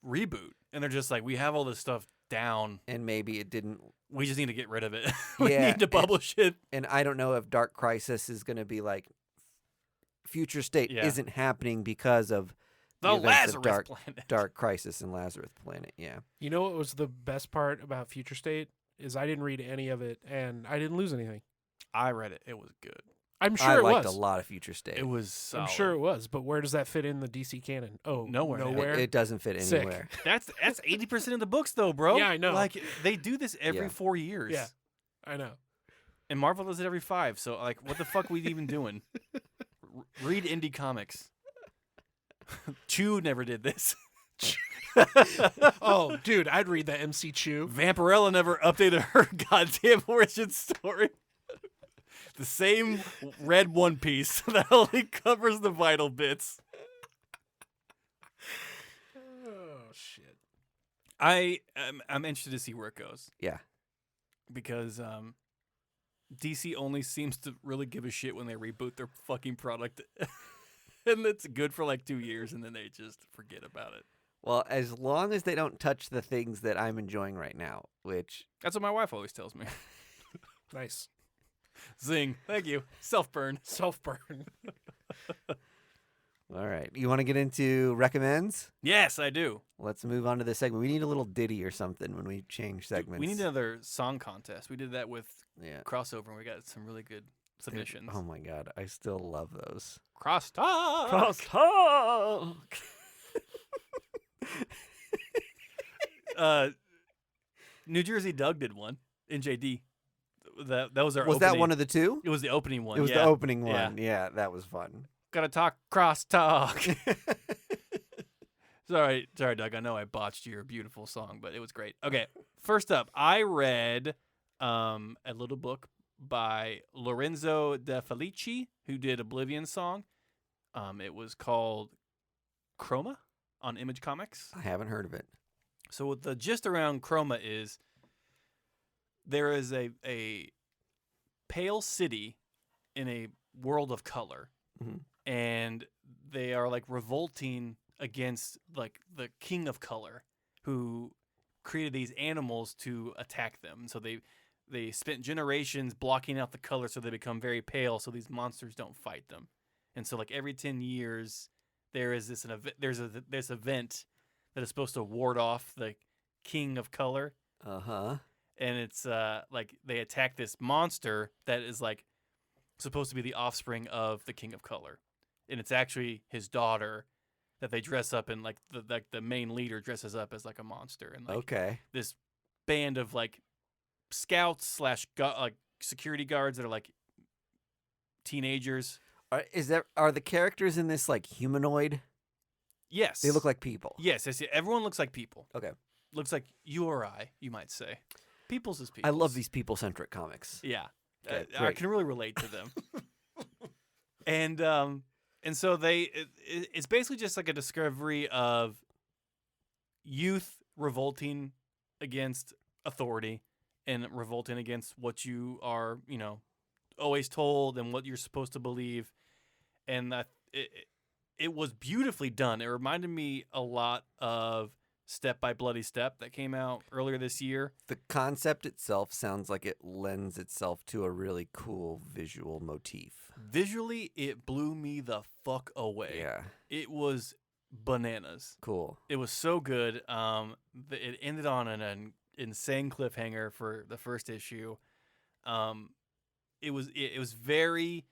reboot. And they're just we have all this stuff down. And maybe it didn't. We just need to get rid of it. We Yeah, need to publish it. And I don't know if Dark Crisis is going to be Future State isn't happening because of the events of Lazarus Planet. Dark Crisis and Lazarus Planet, yeah. You know what was the best part about Future State? Is I didn't read any of it, and I didn't lose anything. I read it. It was good. I'm sure I it liked was. a lot of Future State. It was solid. I'm sure it was, but where does that fit in the DC canon? Oh, Nowhere. Nowhere. It doesn't fit Sick. anywhere. That's 80% of the books, though, bro. Yeah, I know. They do this every Yeah. 4 years. Yeah, I know. And Marvel does it every 5. So, what the fuck we even doing? Read indie comics. Chew never did this. Oh, dude, I'd read that MC Chew. Vampirella never updated her goddamn origin story. The same red One Piece that only covers the vital bits. Oh shit. I'm interested to see where it goes. Yeah. Because DC only seems to really give a shit when they reboot their fucking product. And it's good for 2 years and then they just forget about it. Well, as long as they don't touch the things that I'm enjoying right now, which... That's what my wife always tells me. Nice. Zing. Thank you. Self-burn. Self-burn. All right. You want to get into recommends? Yes, I do. Let's move on to this segment. We need a little ditty or something when we change segments. We need another song contest. We did that with Yeah. Crossover and we got some really good submissions. Oh my God. I still love those. Crosstalk. Crosstalk. New Jersey Doug did one in JD. That was our Was opening. that one of the two? It was the opening one. It was yeah. the opening Yeah. one. Yeah, that was fun. Gotta talk crosstalk. Sorry, Doug. I know I botched your beautiful song, but it was great. Okay, first up, I read a little book by Lorenzo De Felici, who did Oblivion Song. It was called Kroma on Image Comics. I haven't heard of it. So what the gist around Kroma is there is a pale city in a world of color. Mhm. And they are like revolting against like the king of color, who created these animals to attack them. So they spent generations blocking out the color so they become very pale, so these monsters don't fight them. And so like every 10 years there is this this event that is supposed to ward off the king of color. Uh-huh. And it's like they attack this monster that is like supposed to be the offspring of the king of color. And it's actually his daughter that they dress up in, like the main leader dresses up as like a monster, and like this band of like scouts / security guards that are like teenagers. Are the characters in this like humanoid? Yes, they look like people. Yes, everyone looks like people. Okay, looks like you or I, you might say. People's is people. I love these people-centric comics. Yeah, okay, I can really relate to them. And so it's basically just like a discovery of youth revolting against authority and revolting against what you are, always told and what you're supposed to believe. And it was beautifully done. It reminded me a lot of Step by Bloody Step that came out earlier this year. The concept itself sounds like it lends itself to a really cool visual motif. Visually, it blew me the fuck away. Yeah. It was bananas. Cool. It was so good. It ended on an insane cliffhanger for the first issue. It was very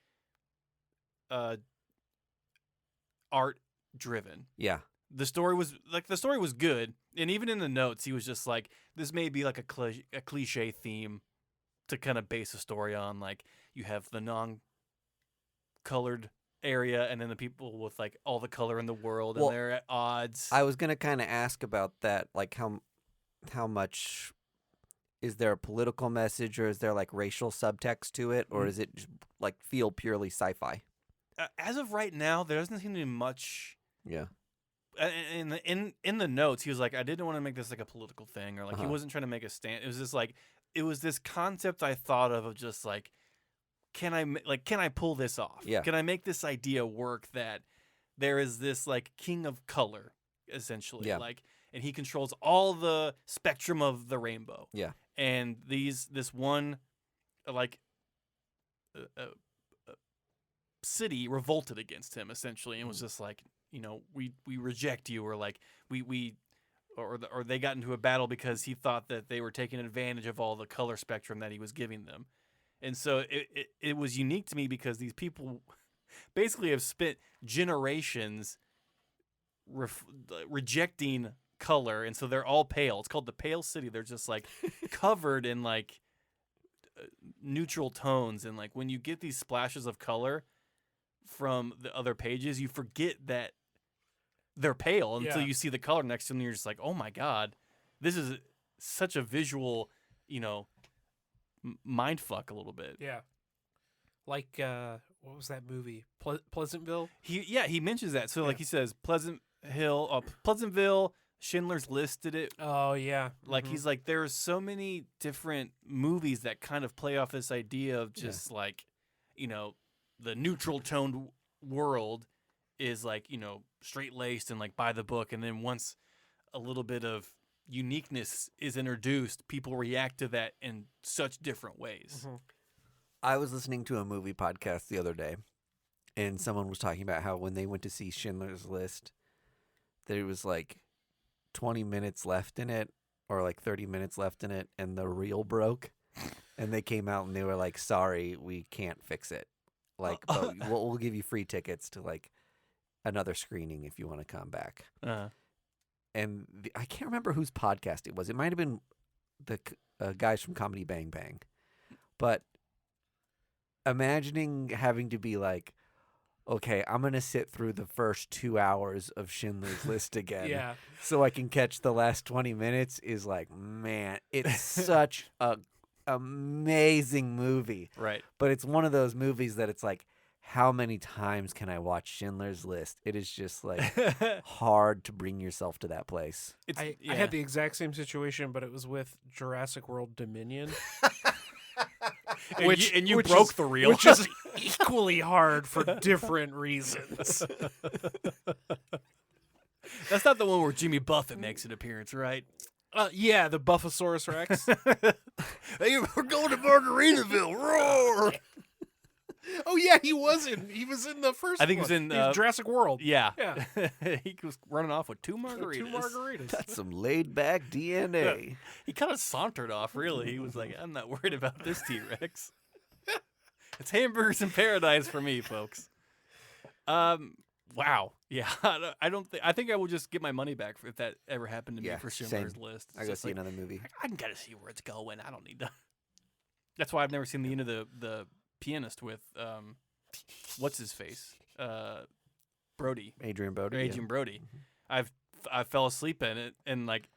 art driven. Yeah. The story was good, and even in the notes, he was just like, this may be like a cliche theme to kind of base a story on. Like, you have the non-colored area, and then the people with like all the color in the world, and they're at odds. I was gonna kind of ask about that, like how much is there a political message, or is there like racial subtext to it, or is it just, like feel purely sci-fi? As of right now, there doesn't seem to be much. Yeah. In the notes, he was like, I didn't want to make this like a political thing, or like he wasn't trying to make a stand. It was just like, it was this concept I thought of just like, can I pull this off? Yeah. Can I make this idea work that there is this like king of color, essentially, like, and he controls all the spectrum of the rainbow. Yeah. And this one like city revolted against him, essentially, and was just like, we reject you, or like or they got into a battle because he thought that they were taking advantage of all the color spectrum that he was giving them. And so it was unique to me because these people basically have spent generations rejecting color, and so they're all pale. It's called the Pale City. They're just like covered in like neutral tones, and like when you get these splashes of color from the other pages, you forget that they're pale until you see the color next to them, and you're just like, oh my god, this is such a visual, mind fuck a little bit. Yeah. Like, what was that movie? Pleasantville? He mentions that. So like he says Pleasantville, Schindler's List did it. Oh yeah. Like he's like, there's so many different movies that kind of play off this idea of just like, the neutral toned world is like, straight laced and like by the book, and then once a little bit of uniqueness is introduced, people react to that in such different ways. I was listening to a movie podcast the other day, and someone was talking about how when they went to see Schindler's List, there was like 20 minutes left in it, or like 30 minutes left in it, and the reel broke, and they came out and they were like, sorry, we can't fix it. Like, but we'll give you free tickets to like another screening if you want to come back. And I can't remember whose podcast it was. It might have been the guys from Comedy Bang Bang. But imagining having to be like, okay, I'm going to sit through the first 2 hours of Schindler's List again so I can catch the last 20 minutes is like, man, it's such a amazing movie. Right. But it's one of those movies that it's like, how many times can I watch Schindler's List? It is just like hard to bring yourself to that place. I had the exact same situation, but it was with Jurassic World Dominion. And you broke the reel. Which is equally hard for different reasons. That's not the one where Jimmy Buffett makes an appearance, right? Yeah, the Buffosaurus Rex. Hey, we're going to Margaritaville. Roar! Oh yeah, he was in the first. I think one. he was in Jurassic World. Yeah. Yeah. He was running off with 2 margaritas. 2 margaritas. That's some laid back DNA. He kind of sauntered off, really. He was like, I'm not worried about this T-Rex. It's hamburgers in paradise for me, folks. Wow. Yeah. I think I will just get my money back if that ever happened to me for Schindler's List. I go see another movie. I can gotta see where it's going. I don't need to. That's why I've never seen the end of the Pianist with what's his face? Brody. Adrian Brody. Adrian Brody. I fell asleep in it, and like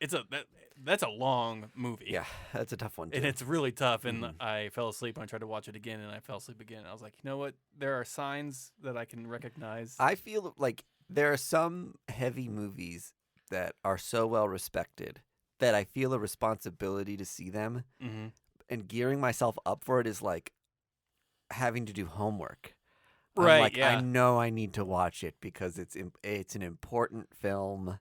that's a long movie. Yeah, that's a tough one too. And it's really tough. And I fell asleep, and I tried to watch it again, and I fell asleep again. I was like, you know what? There are signs that I can recognize. I feel like there are some heavy movies that are so well respected that I feel a responsibility to see them, and gearing myself up for it is like having to do homework. Right. I'm like, yeah. I know I need to watch it because it's an important film,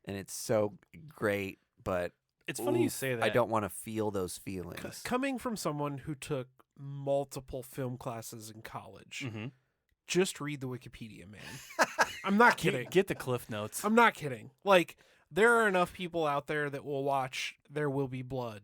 and it's so great. But it's funny you say that. I don't want to feel those feelings. Coming from someone who took multiple film classes in college, just read the Wikipedia, man. I'm not kidding. Get the Cliff Notes. I'm not kidding. Like, there are enough people out there that will watch There Will Be Blood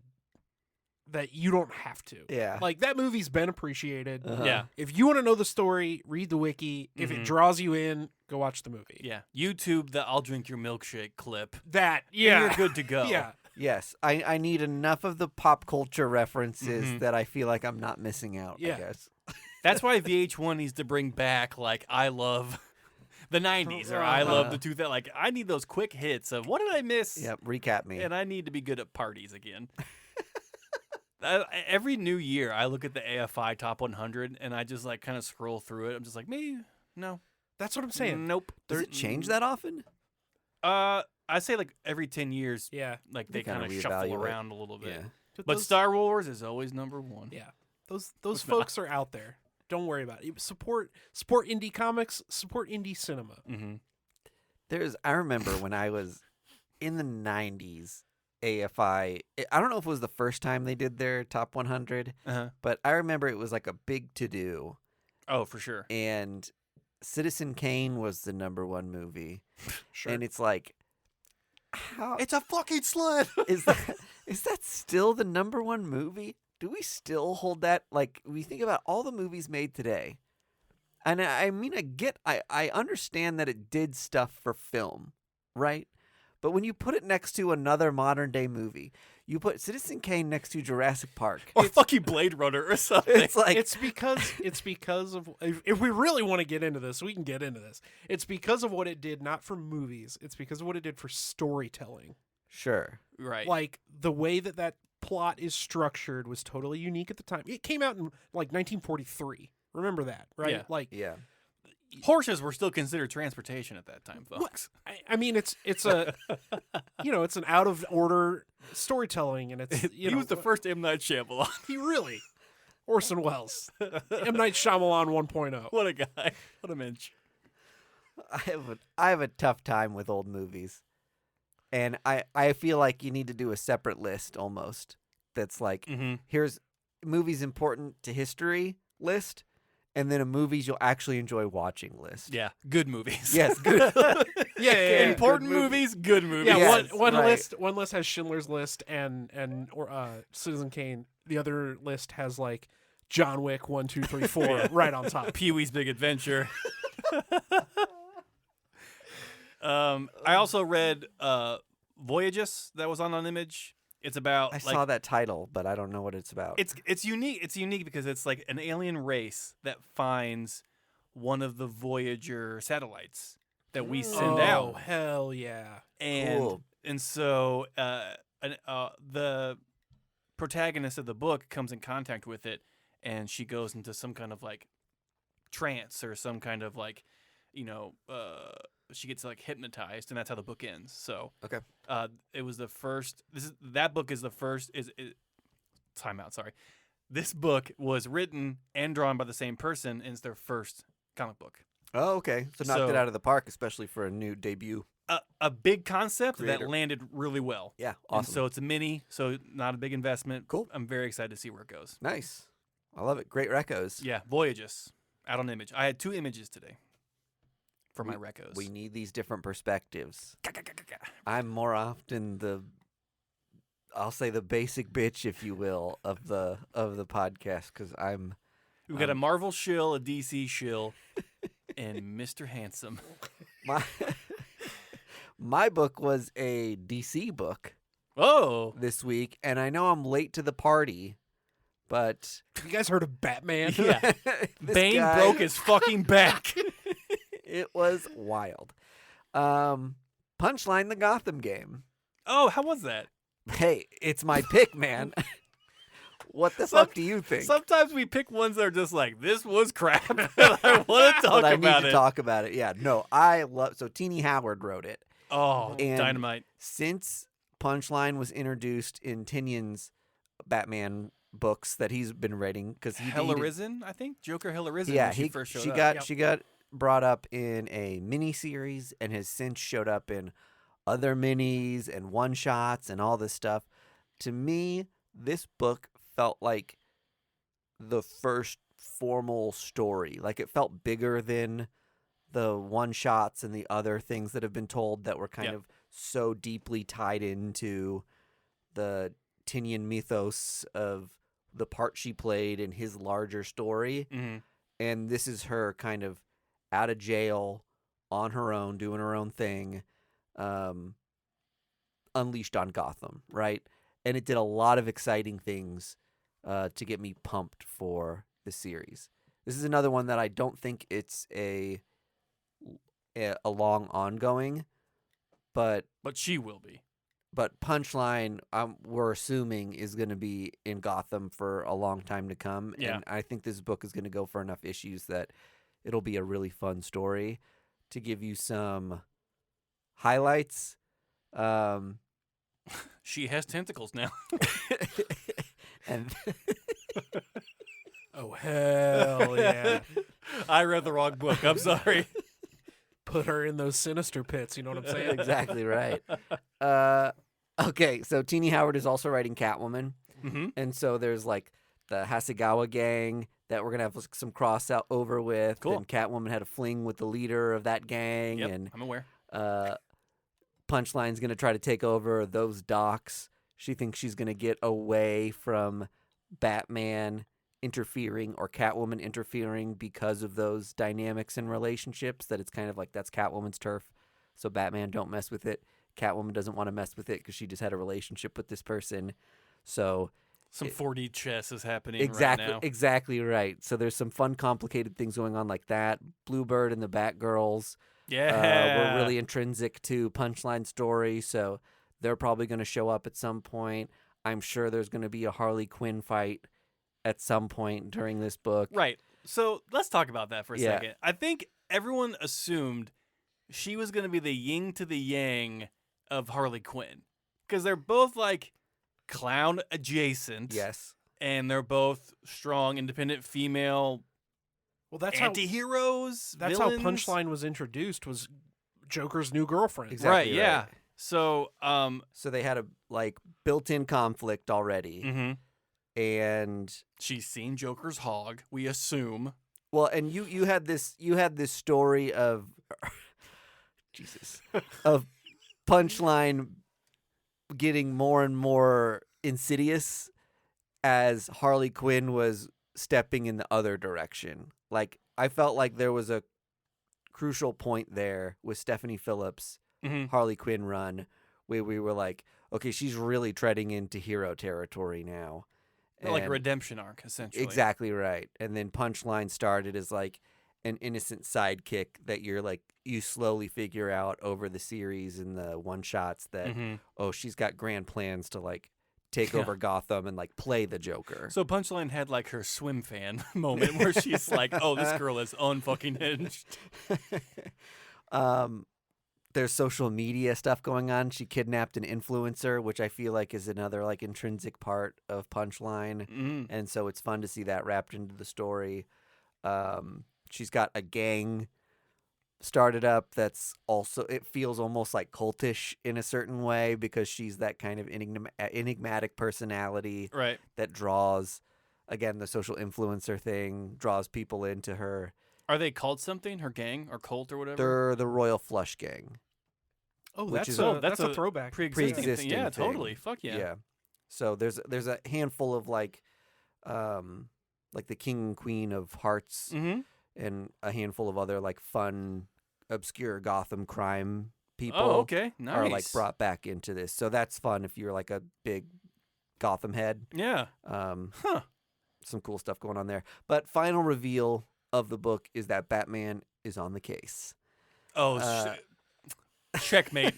that you don't have to. Yeah. Like, that movie's been appreciated. Yeah. If you want to know the story, read the wiki. If it draws you in, go watch the movie. Yeah. YouTube the I'll drink your milkshake clip. That, And yeah. you're good to go. Yeah. Yes, I need enough of the pop culture references that I feel like I'm not missing out, I guess. That's why VH1 needs to bring back, like, I love the 90s or I love the 2000s. Like, I need those quick hits of what did I miss? Yep, recap me. And I need to be good at parties again. Every new year, I look at the AFI Top 100 and I just, like, kind of scroll through it. I'm just like, me? No. That's what I'm saying. Nope. Does it change that often? I say, like, every 10 years, Yeah. like, they kinda kind of shuffle reevaluate. around a little bit. Yeah. But Star Wars is always number 1. Yeah. Those folks are out there. Don't worry about it. Support indie comics, support indie cinema. I remember when I was in the 90s, AFI, I don't know if it was the first time they did their top 100, but I remember it was like a big to-do. Oh, for sure. And Citizen Kane was the number 1 movie. Sure. And it's like, how It's a fucking sled. is that still the number 1 movie? Do we still hold that? Like, we think about all the movies made today. And I mean, I understand that it did stuff for film, right? But when you put it next to another modern day movie, you put Citizen Kane next to Jurassic Park. Or fucking Blade Runner or something. It's like it's because of if we really want to get into this, we can get into this. It's because of what it did, not for movies. It's because of what it did for storytelling. sure. Right. Like the way that plot is structured was totally unique at the time. It came out in like 1943. Remember that, right? Yeah. Like Yeah. Horses were still considered transportation at that time, folks. I mean, it's a it's an out of order storytelling, and it's He was the first M. Night Shyamalan. He really Orson Welles, M. Night Shyamalan 1.0. What a guy. What a mensch. I have a tough time with old movies. And I feel like you need to do a separate list almost. That's like, here's movies important to history list, and then a movies you'll actually enjoy watching list. Yeah. Good movies. Yes, good. Yeah. Important good movies, good movies. Yeah, Yes, one right. list has Schindler's List and Citizen Kane. The other list has like John Wick 1, 2, 3, 4 right on top. Pee-wee's Big Adventure. I also read Voyagis that was on Image. It's about I saw that title, but I don't know what it's about. It's unique. It's unique because it's like an alien race that finds one of the Voyager satellites that we send out. Oh, hell yeah. And Cool. and so the protagonist of the book comes in contact with it, and she goes into some kind of like trance or some kind of like, she gets like hypnotized, and that's how the book ends. So Okay. It was the first. That book is the first. Time out. Sorry. This book was written and drawn by the same person, and it's their first comic book. Oh, okay. So knocked it out of the park, especially for a new debut. A big concept Creator. that landed really well. Yeah, And awesome. so it's a mini, so not a big investment. Cool. I'm very excited to see where it goes. Nice. I love it. Great recos. Yeah, Voyagis, out on Image. I had 2 images today for my recos. We need these different perspectives. I'm more often I'll say the basic bitch, if you will, of the podcast, because We've got a Marvel shill, a DC shill, and Mr. Handsome. My book was a DC book Oh, this week, and I know I'm late to the party, but You guys heard of Batman? yeah. this Bane guy- broke his fucking back. It was wild. Punchline the Gotham game. Oh, how was that? Hey, it's my pick, man. What the fuck do you think? Sometimes we pick ones that are just like, this was crap. And I want to talk But I about need it. to talk about it. Yeah, no, I love. So Teenie Howard wrote it. Oh, And dynamite. Since Punchline was introduced in Tinian's Batman books that he's been writing, because Hell Arisen, I think. Joker Hell Arisen. Yeah, when she first showed she up. got she got brought up in a mini series and has since showed up in other minis and one shots and all this stuff. To me, this book felt like the first formal story. Like it felt bigger than the one shots and the other things that have been told that were kind of so deeply tied into the Tinian mythos of the part she played in his larger story. Mhm. And this is her kind of out of jail on her own, doing her own thing, unleashed on Gotham, right? And it did a lot of exciting things to get me pumped for the series. This is another one that I don't think it's a long ongoing, but she will be. But Punchline, we're assuming, is going to be in Gotham for a long time to come. Yeah. And I think this book is going to go for enough issues that it'll be a really fun story. To give you some highlights, She has tentacles now. and Oh, hell yeah. I read the wrong book. I'm sorry. Put her in those sinister pits, you know what I'm saying? exactly right. Okay, so Teenie Howard is also writing Catwoman. Mm-hmm. And so there's like the Hasegawa gang that we're going to have some cross out over with. Cool. And Catwoman had a fling with the leader of that gang. Yep, And I'm aware. Punchline's going to try to take over those docks. She thinks she's going to get away from Batman interfering or Catwoman interfering because of those dynamics and relationships, that it's kind of like that's Catwoman's turf. So Batman, don't mess with it. Catwoman doesn't want to mess with it because she just had a relationship with this person. So Some 4D chess is happening exactly, right now. exactly right. So there's some fun, complicated things going on like that. Bluebird and the Batgirls Yeah. were really intrinsic to Punchline story, so they're probably going to show up at some point. I'm sure there's going to be a Harley Quinn fight at some point during this book. Right. So let's talk about that for a Yeah. second. I think everyone assumed she was going to be the yin to the yang of Harley Quinn, because they're both like clown adjacent. Yes. And they're both strong, independent female Well, that's anti-heroes. how villains. Punchline was introduced, was Joker's new girlfriend. Exactly. Right, yeah. right. So, So they had a built-in conflict already, mhm. and She's seen Joker's hog, we assume. well, and you had this story of Jesus of Punchline getting more and more insidious as Harley Quinn was stepping in the other direction. Like, I felt like there was a crucial point there with Stephanie Phillips' Mhm. Harley Quinn run where we were like, okay, she's really treading into hero territory now. Like a And- redemption arc, essentially. Exactly right. And then Punchline started as like an innocent sidekick that you slowly figure out over the series and the one shots that Mhm. oh, she's got grand plans to like take Yeah. over Gotham and like play the Joker. So Punchline had like her swim fan moment where she's like, "Oh, this girl is unfucking hinged." there's social media stuff going on. She kidnapped an influencer, which I feel like is another like intrinsic part of Punchline. And so it's fun to see that wrapped into the story. She's got a gang started up that's also, it feels almost like cultish in a certain way because she's that kind of enigmatic personality that draws, again, the social influencer thing, draws people into her. Are they called something? Her gang or cult or whatever? They're the Royal Flush Gang. Oh, that's a throwback. Pre-existing thing. Yeah, totally. Fuck yeah. Yeah. So there's a handful of like the King and Queen of Hearts and a handful of other like fun, obscure Gotham crime people. Oh, okay. Nice. Are like brought back into this. So that's fun if you're like a big Gotham head. Yeah. Some cool stuff going on there. But final reveal of the book is that Batman is on the case. Oh, shit. Checkmate.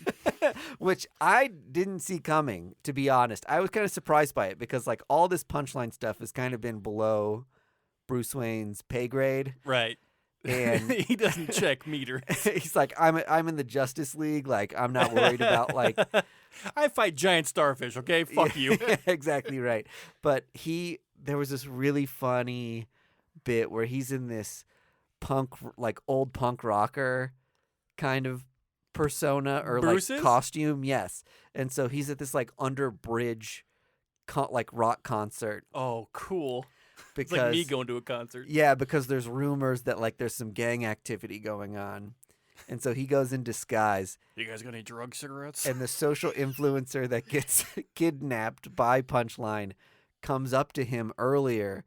Which I didn't see coming, to be honest. I was kind of surprised by it because like all this Punchline stuff has kind of been below Bruce Wayne's pay grade. Right. And he doesn't check meters. He's like, I'm in the Justice League. Like, I'm not worried about like I fight giant starfish, okay? Fuck you. Exactly right. But there was this really funny bit where he's in this old punk rocker kind of persona or Bruce's? like costume. Yes. And so he's at this like under bridge like rock concert. Oh, cool. Because, it's like me going to a concert. Yeah, because there's rumors that like there's some gang activity going on. And so he goes in disguise. You guys got any drug cigarettes? And the social influencer that gets kidnapped by Punchline comes up to him earlier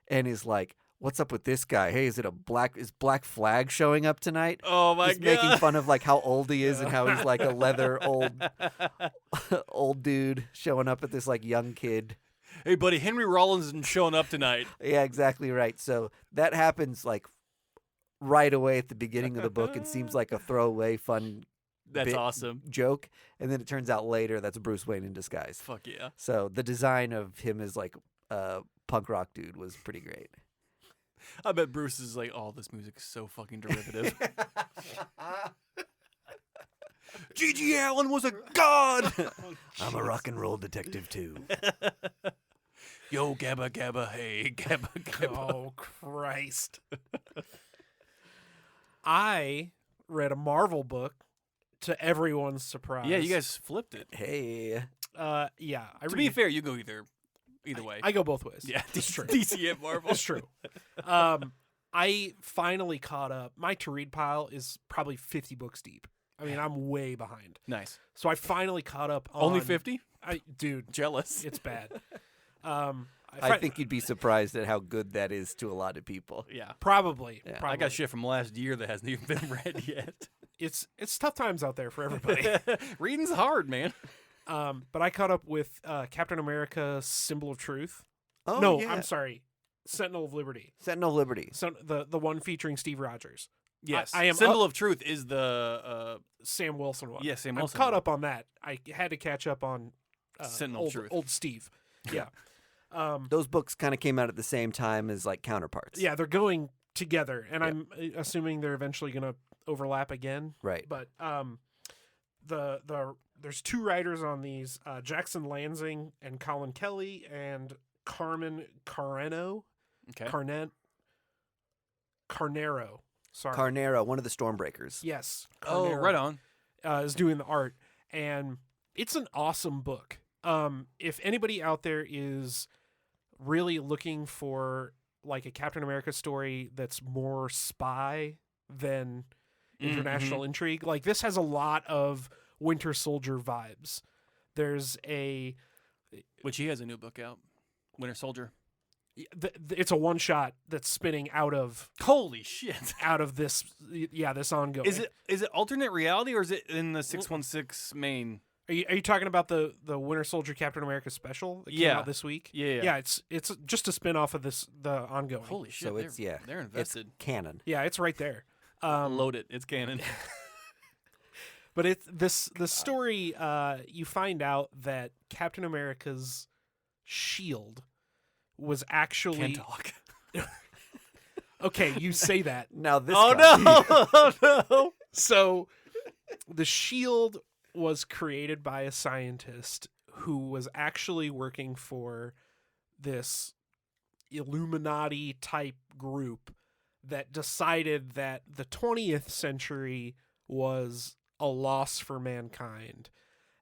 and is like, "What's up with this guy? Hey, is Black Flag showing up tonight?" Oh my God. He's making fun of like how old he is and how he's like a leather old dude showing up at this like young kid. Hey buddy, Henry Rollins isn't showing up tonight. Yeah, exactly right. So that happens like right away at the beginning of the book and seems like a throwaway fun That's awesome. joke. And then it turns out later that's Bruce Wayne in disguise. Fuck yeah. So the design of him as like a punk rock dude was pretty great. I bet Bruce is like, oh, this music is so fucking derivative. G.G. Allen was a god. I'm a rock and roll detective too. Yo, Gabba Gabba, hey, Gabba Gabba. Oh, Christ. I read a Marvel book to everyone's surprise. Yeah, you guys flipped it. Hey. Yeah. To be fair, you go either way. I go both ways. Yeah, it's true. DC and Marvel. It's true. I finally caught up. My to-read pile is probably 50 books deep. I mean, I'm way behind. Nice. So I finally caught up on... Only 50? Dude. Jealous. It's bad. I think you'd be surprised at how good that is to a lot of people. Yeah. Probably. Yeah. Probably. I got shit from last year that hasn't even been read yet. It's tough times out there for everybody. Reading's hard, man. But I caught up with Captain America: Symbol of Truth. Oh, no, yeah. I'm sorry. Sentinel of Liberty. Sentinel of Liberty. So the one featuring Steve Rogers. Yes. I am Symbol of Truth is the Sam Wilson one. Yeah, Sam Wilson. I'm caught up on that. I had to catch up on Sentinel of Truth. Old Steve. Yeah. Those books kind of came out at the same time as like counterparts. Yeah, they're going together, and I'm assuming they're eventually going to overlap again. Right. But there's two writers on these, Jackson Lansing and Colin Kelly and Carmen Carreno. Okay. Carnero. Sorry. Carnero, one of the Stormbreakers. Yes. Oh, Carnero, right on. is doing the art, and it's an awesome book. If anybody out there is really looking for like a Captain America story that's more spy than international intrigue, like this has a lot of Winter Soldier vibes. Which he has a new book out, Winter Soldier. It's a one shot that's spinning out of Holy shit! Out of this, this ongoing. Is it alternate reality or is it in the 616 main? Are you talking about the Winter Soldier Captain America special that came out this week? Yeah. It's just a spin off of the ongoing. Holy shit! So they're invested. It's canon. Yeah, it's right there. Load it. It's canon. But the story. You find out that Captain America's shield was actually Can't talk. Okay, you say that. Now this. Oh no! Oh no! So the shield was created by a scientist who was actually working for this Illuminati type group that decided that the 20th century was a loss for mankind,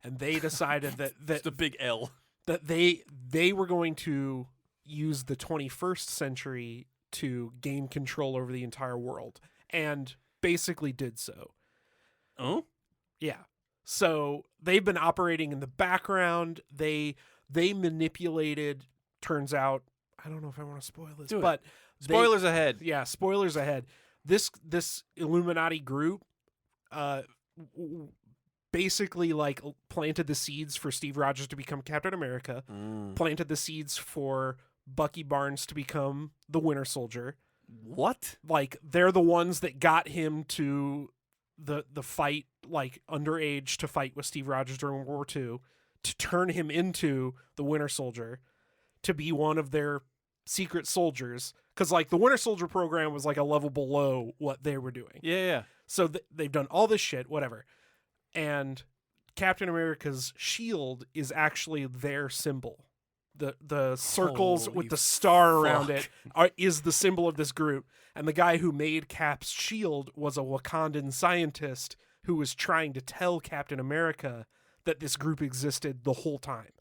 and they decided that It's the big L. that they were going to use the 21st century to gain control over the entire world, and basically did so. Oh? Yeah. So they've been operating in the background. They manipulated, turns out, I don't know if I want to spoil this, but Spoilers ahead. yeah, spoilers ahead. This Illuminati group basically like planted the seeds for Steve Rogers to become Captain America, planted the seeds for Bucky Barnes to become the Winter Soldier. What? Like, they're the ones that got him to the fight, like underage to fight with Steve Rogers during World War II, to turn him into the Winter Soldier, to be one of their secret soldiers. Because like the Winter Soldier program was like a level below what they were doing. Yeah. So they've done all this shit, whatever. And Captain America's shield is actually their symbol. The circles Holy with the star around fuck. it is the symbol of this group. And the guy who made Cap's shield was a Wakandan scientist who was trying to tell Captain America that this group existed the whole time.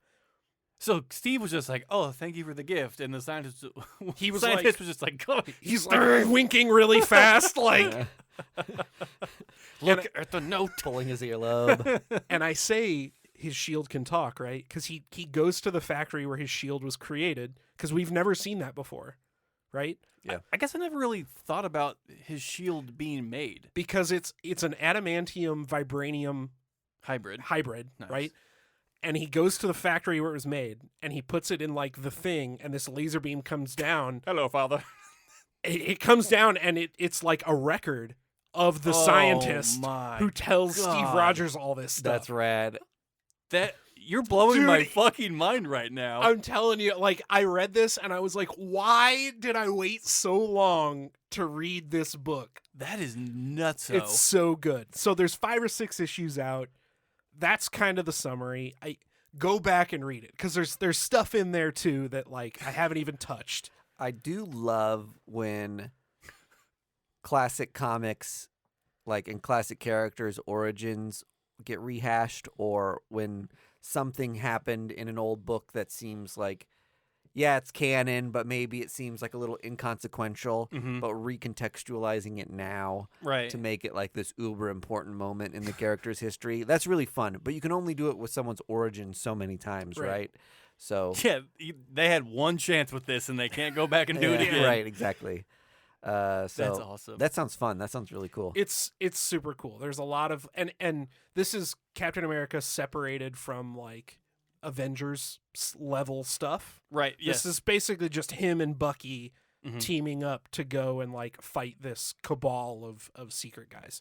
So Steve was just like, "Oh, thank you for the gift," and the scientist, Was was just like, "Go." He's like winking really fast, like. Look at the note. Pulling his earlobe. And I say his shield can talk, right? Because he goes to the factory where his shield was created, because we've never seen that before, right? Yeah. I guess I never really thought about his shield being made. Because it's an adamantium vibranium Hybrid. Nice. right? And he goes to the factory where it was made, and he puts it in like the thing, and this laser beam comes down. Hello, Father. It comes down, and it's like a record of the scientist my who tells God. Steve Rogers all this stuff. That's rad. That you're blowing Dude, my fucking mind right now. I'm telling you, like, I read this and I was like, why did I wait so long to read this book? That is nuts. It's so good. So there's 5 or 6 issues out. That's kind of the summary. I go back and read it, because there's stuff in there too that like I haven't even touched. I do love when classic comics, like in classic characters' origins, get rehashed, or when something happened in an old book that seems like, yeah, it's canon, but maybe it seems like a little inconsequential, but recontextualizing it now right. to make it like this uber important moment in the character's history. That's really fun, but you can only do it with someone's origin so many times, right? So Yeah, they had one chance with this, and they can't go back and do it yeah, again. right, exactly. So That's awesome. That sounds fun. That sounds really cool. It's super cool. There's a lot of and this is Captain America separated from like Avengers level stuff. Right. Yes. This is basically just him and Bucky teaming up to go and like fight this cabal of secret guys.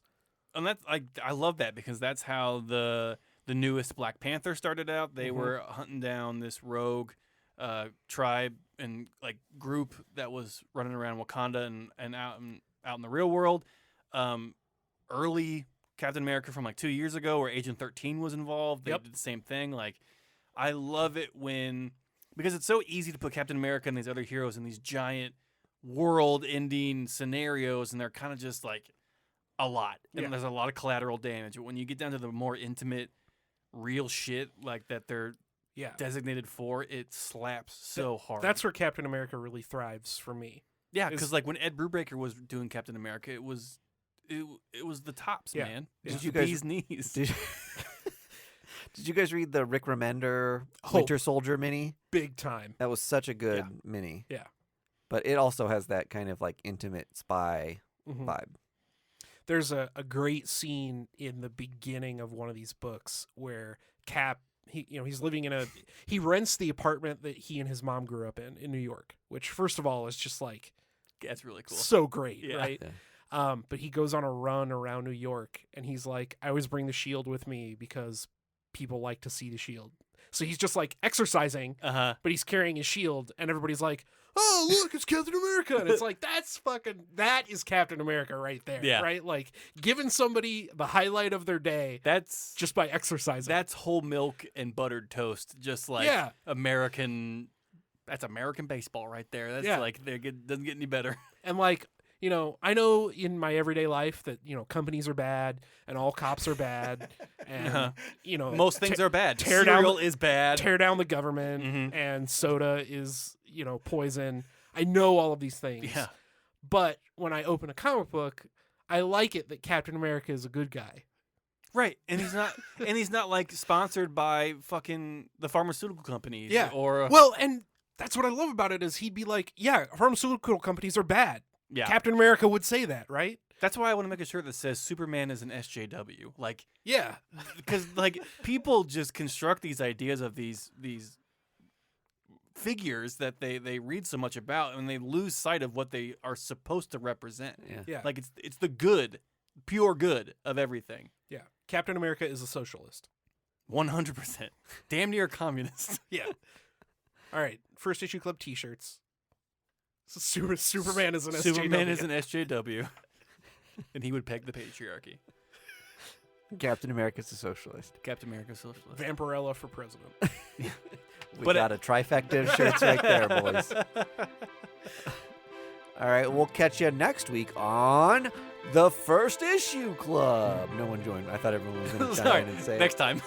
And that's I love that, because that's how the newest Black Panther started out. They were hunting down this rogue tribe and like group that was running around Wakanda and out in the real world. Early Captain America from like 2 years ago, where Agent 13 was involved, they did the same thing. Like, I love it because it's so easy to put Captain America and these other heroes in these giant world-ending scenarios, and they're kind of just like a lot, and there's a lot of collateral damage. But when you get down to the more intimate, real shit like that they're designated for, it slaps so hard. That's where Captain America really thrives for me. Yeah, because like when Ed Brubaker was doing Captain America, it was the tops, man. It was Did you the guys- bee's knees. Did you guys read the Rick Remender Winter Soldier mini? Big time. That was such a good mini. Yeah. But it also has that kind of like intimate spy vibe. There's a great scene in the beginning of one of these books where Cap, he's living he rents the apartment that he and his mom grew up in New York, which first of all is just like, That's really cool. so great, right? Yeah. But he goes on a run around New York, and he's like, I always bring the shield with me because people like to see the shield. So he's just like exercising, Uh-huh. but he's carrying his shield, and everybody's like, oh, look, it's Captain America. And it's like, that is Captain America right there. Yeah. Right? Like, giving somebody the highlight of their day That's just by exercising. That's whole milk and buttered toast. Just like American. That's American baseball right there. That's like, doesn't get any better. And like, you know, I know in my everyday life that, you know, companies are bad and all cops are bad. And, you know, most things are bad. Cereal Cereal is bad. Tear down the government and soda is, you know, poison. I know all of these things. Yeah. But when I open a comic book, I like it that Captain America is a good guy. Right. And he's not like sponsored by fucking the pharmaceutical companies. Yeah. Or well, and that's what I love about it is he'd be like, yeah, pharmaceutical companies are bad. Yeah. Captain America would say that, right? That's why I want to make a shirt that says Superman is an SJW. Like, yeah, because like people just construct these ideas of these figures that they read so much about, and they lose sight of what they are supposed to represent. Yeah. Like it's the good, pure good of everything. Yeah. Captain America is a socialist. 100%. Damn near communist. Yeah. All right. First Issue Club T-shirts. So Superman is an SJW. Superman is an SJW. And he would peg the patriarchy. Captain America's a socialist. Captain America's socialist. Vampirella for president. We got a trifecta of shirts right there, boys. All right, we'll catch you next week on the First Issue Club. No one joined. I thought everyone was going to chime in and say next time.